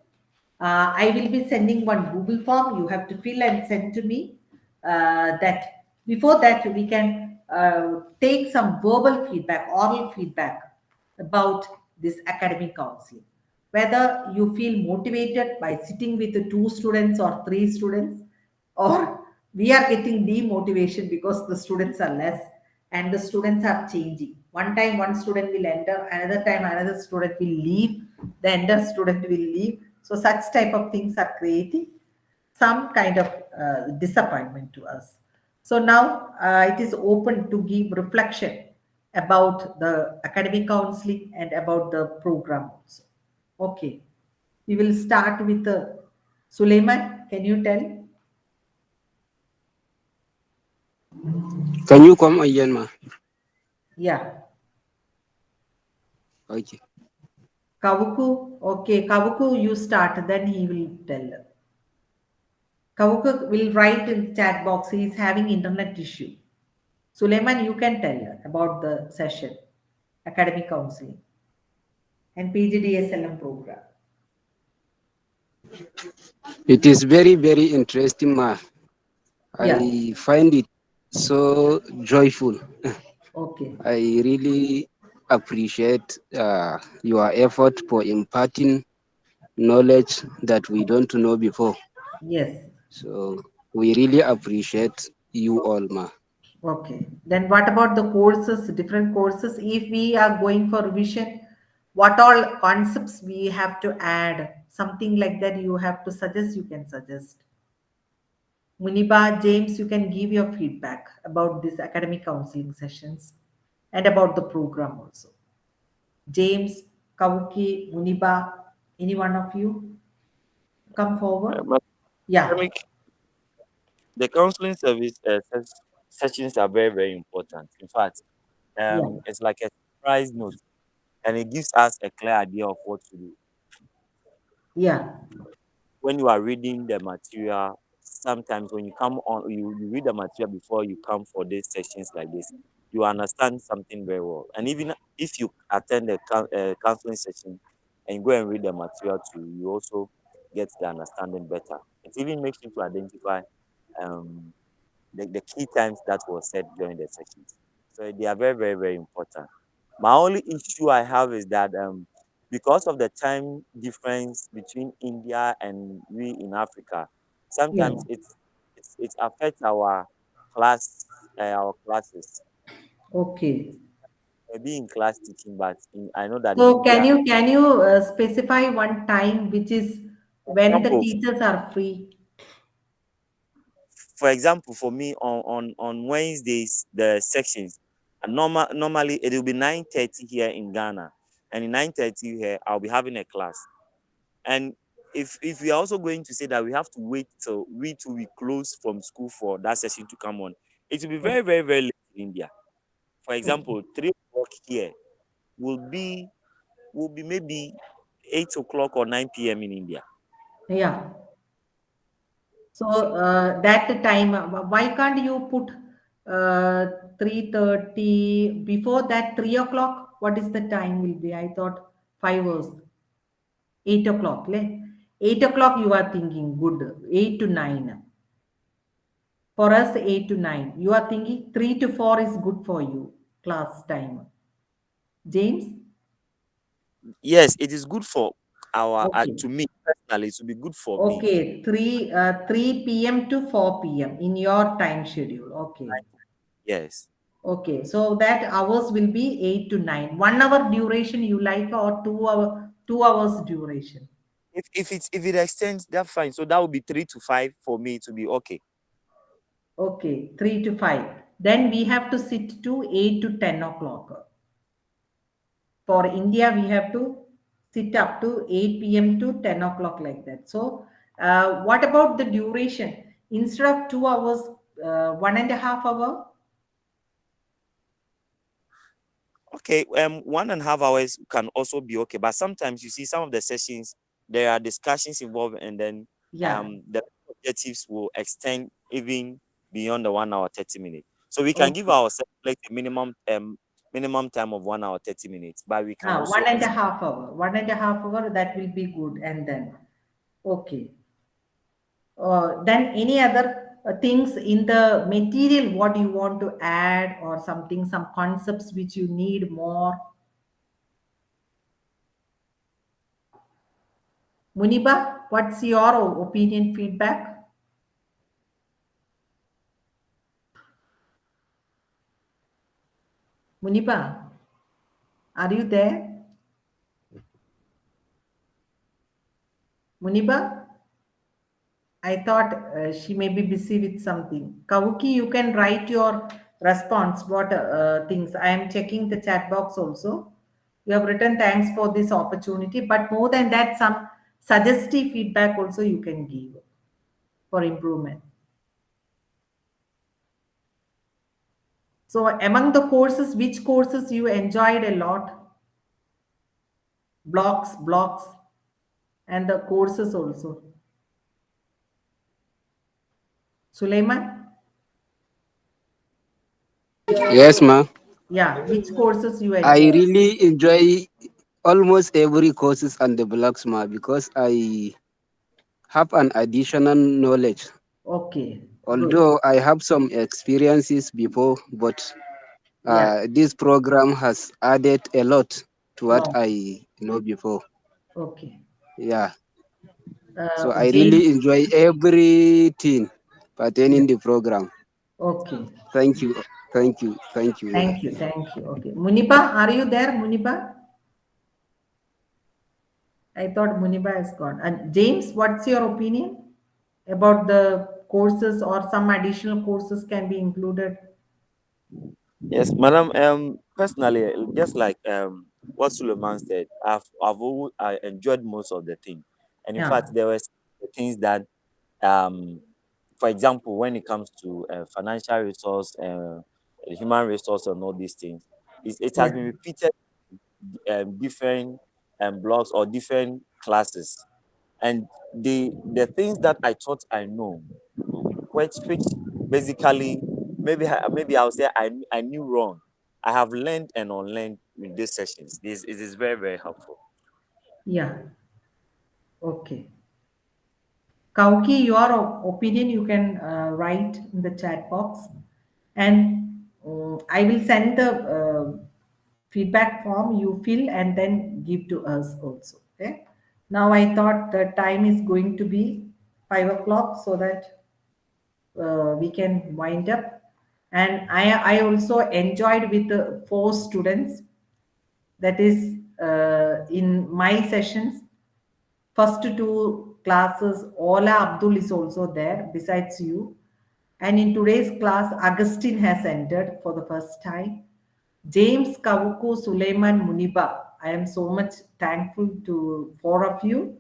I will be sending one Google form. You have to fill and send to me. That before that we can take some verbal feedback, oral feedback about this academic counseling. Whether you feel motivated by sitting with the 2 students or 3 students, or we are getting demotivation because the students are less and the students are changing. One time one student will enter, another time another student will leave, the enter student will leave. So such type of things are creating some kind of disappointment to us. So now it is open to give reflection about the academic counseling and about the program also. Okay, we will start with Suleiman. Can you tell? Can you come again, ma? Yeah. Okay. Kavuku, okay, Kavuku, you start, then he will tell. Kavuku will write in chat box, he is having internet issue. Suleiman, you can tell about the session, academic counseling and PGDSLM program. It is very, very interesting, ma. Yeah, I find it so joyful. okay. I really appreciate your effort for imparting knowledge that we don't know before. Yes, So we really appreciate you all, ma. okay. Then what about the courses, different courses? If we are going for revision, what all concepts we have to add? Something like that you have to suggest, you can suggest. Muniba, James, you can give your feedback about these academic counseling sessions and about the program also. James, Kavuki, Muniba, any one of you come forward? But Yeah, academic, the counseling service sessions are very, very important. In fact, yeah, it's like a surprise note, and it gives us a clear idea of what to do. yeah, When you are reading the material, sometimes when you come on, you read the material before you come for these sessions like this, you understand something very well. And even if you attend a counseling session and go and read the material too, you also get the understanding better. It even makes you to identify um, the key times that was said during the sessions. So they are very, very, very important. My only issue I have is that because of the time difference between India and we in Africa, yeah. sometimes it affects our class, our classes. Okay. Maybe in class teaching, but I know that in So can India, you specify one time which is for when the example, teachers are free? for me on Wednesdays the sections, normally it will be 9:30 here in Ghana, and in 9:30 here I'll be having a class. And if we are also going to say that we have to wait till we close from school for that session to come on, it will be very, very, very late in India. For Okay. example, 3 o'clock here will be maybe 8 o'clock or 9 p.m. in India. Yeah. So that time, why can't you put 3:30 before that 3 o'clock? What is the time will be? I thought 5 hours, 8 o'clock. 8 o'clock you are thinking good. 8 to 9. For us, 8 to 9. You are thinking 3 to 4 is good for you, class time. James? Yes, it is good for our Okay. to me personally. It will be good for me. Okay. 3 p.m. to 4 p.m. in your time schedule. Okay. Yes. Okay. So that hours will be 8 to 9. 1 hour duration you like or 2 hours duration. If it extends, that's fine. So that would be 3 to 5 for me to be okay. Okay. 3 to 5. Then we have to sit to 8 to 10 o'clock. For India, we have to sit up to 8 p.m. to 10 o'clock like that. So, what about the duration? Instead of 2 hours, 1.5 hour? Okay, 1.5 hours can also be okay, but sometimes you see some of the sessions there are discussions involved, and then Yeah. the objectives will extend even beyond the 1 hour 30 minutes. So we can give Okay. ourselves like a minimum time of 1 hour 30 minutes, but we can One also and a half hour. 1.5 hour, that will be good. And then, okay. Then any other things in the material what you want to add or something, some concepts which you need more? Muniba, what's your opinion, feedback? Muniba, are you there? Muniba, I thought she may be busy with something. Kavuki, you can write your response. What things? I am checking the chat box also. You have written thanks for this opportunity, but more than that, some suggestive feedback also you can give for improvement. So, among the courses, which courses you enjoyed a lot? Blocks, and the courses also. Suleiman, Yes, ma. yeah, which courses you I enjoyed? really enjoy almost every courses and the blocks, ma, because I have an additional knowledge. Okay, good. Although I have some experiences before, but Yeah, this program has added a lot to what no, I know before. okay. Yeah. So I James, really enjoy everything yeah, pertaining the program. okay. Thank you. Thank you. Thank you, ma. Thank you. Okay. Muniba, are you there, Muniba? I thought Muniba has gone. And James, what's your opinion about the courses or some additional courses can be included? Yes, madam. Personally, just like what Suleiman said, I enjoyed most of the thing, and in fact, Yeah, there were things that um, for example, when it comes to financial resource, human resource, and all these things, it has yeah, been repeated different blogs or different classes, and the things that I thought I know, which basically maybe I'll say I knew wrong. I have learned and unlearned in these sessions. This it is very very helpful. yeah. Okay. Kauki, your opinion you can write in the chat box, and I will send the feedback form you fill and then give to us also. Okay. Now I thought the time is going to be 5 o'clock so that we can wind up. And I also enjoyed with the 4 students. That is in my sessions. First 2 classes, Ola Abdul is also there besides you. And in today's class, Augustine has entered for the first time. James, Kavuku, Suleiman, Muniba. I am so much thankful to 4 of you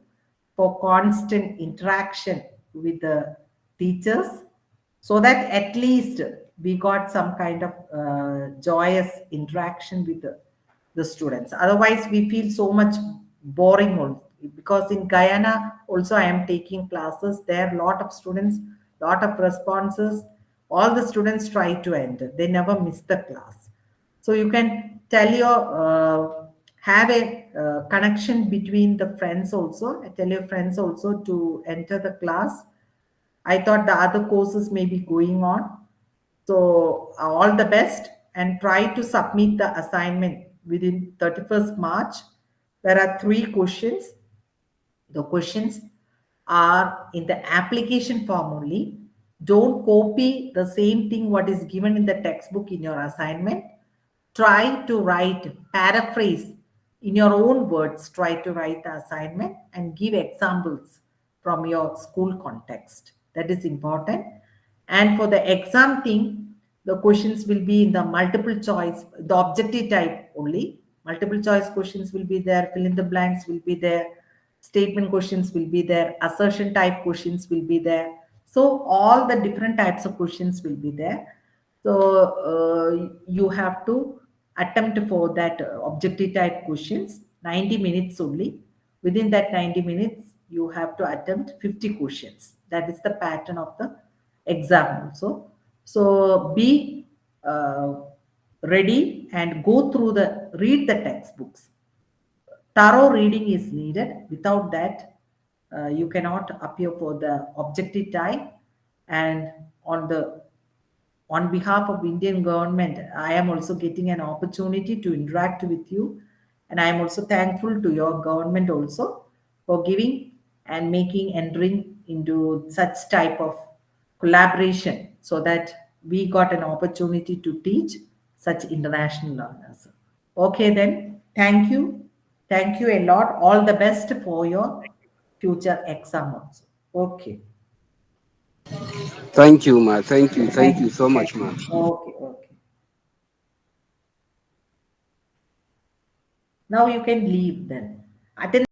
for constant interaction with the teachers so that at least we got some kind of joyous interaction with the students. Otherwise, we feel so much boring also. Because in Guyana, also I am taking classes. There are a lot of students, lot of responses. All the students try to enter. They never miss the class. So you can tell your have a connection between the friends also. Tell your friends also to enter the class. I thought the other courses may be going on. So all the best and try to submit the assignment within 31st March. There are 3 questions. The questions are in the application form only. Don't copy the same thing what is given in the textbook in your assignment. Try to write, paraphrase in your own words. Try to write the assignment and give examples from your school context. That is important. And for the exam thing, the questions will be in the multiple choice, the objective type only, Multiple choice questions will be there, fill in the blanks will be there, statement questions will be there, assertion type questions will be there. So all the different types of questions will be there. So you have to attempt for that objective type questions 90 minutes only. Within that 90 minutes, you have to attempt 50 questions. That is the pattern of the exam also. So be uh, ready and go through read the textbooks. Thorough reading is needed. Without that, you cannot appear for the objective type. And on the on behalf of Indian government, I am also getting an opportunity to interact with you, and I am also thankful to your government also for giving and making entering into such type of collaboration so that we got an opportunity to teach such international learners. Okay, then, thank you a lot. All the best for your future exam also. Okay, Thank you, ma. Thank you. Thank thank you you, so thank much, ma. you. Okay, okay. Now you can leave then. Attend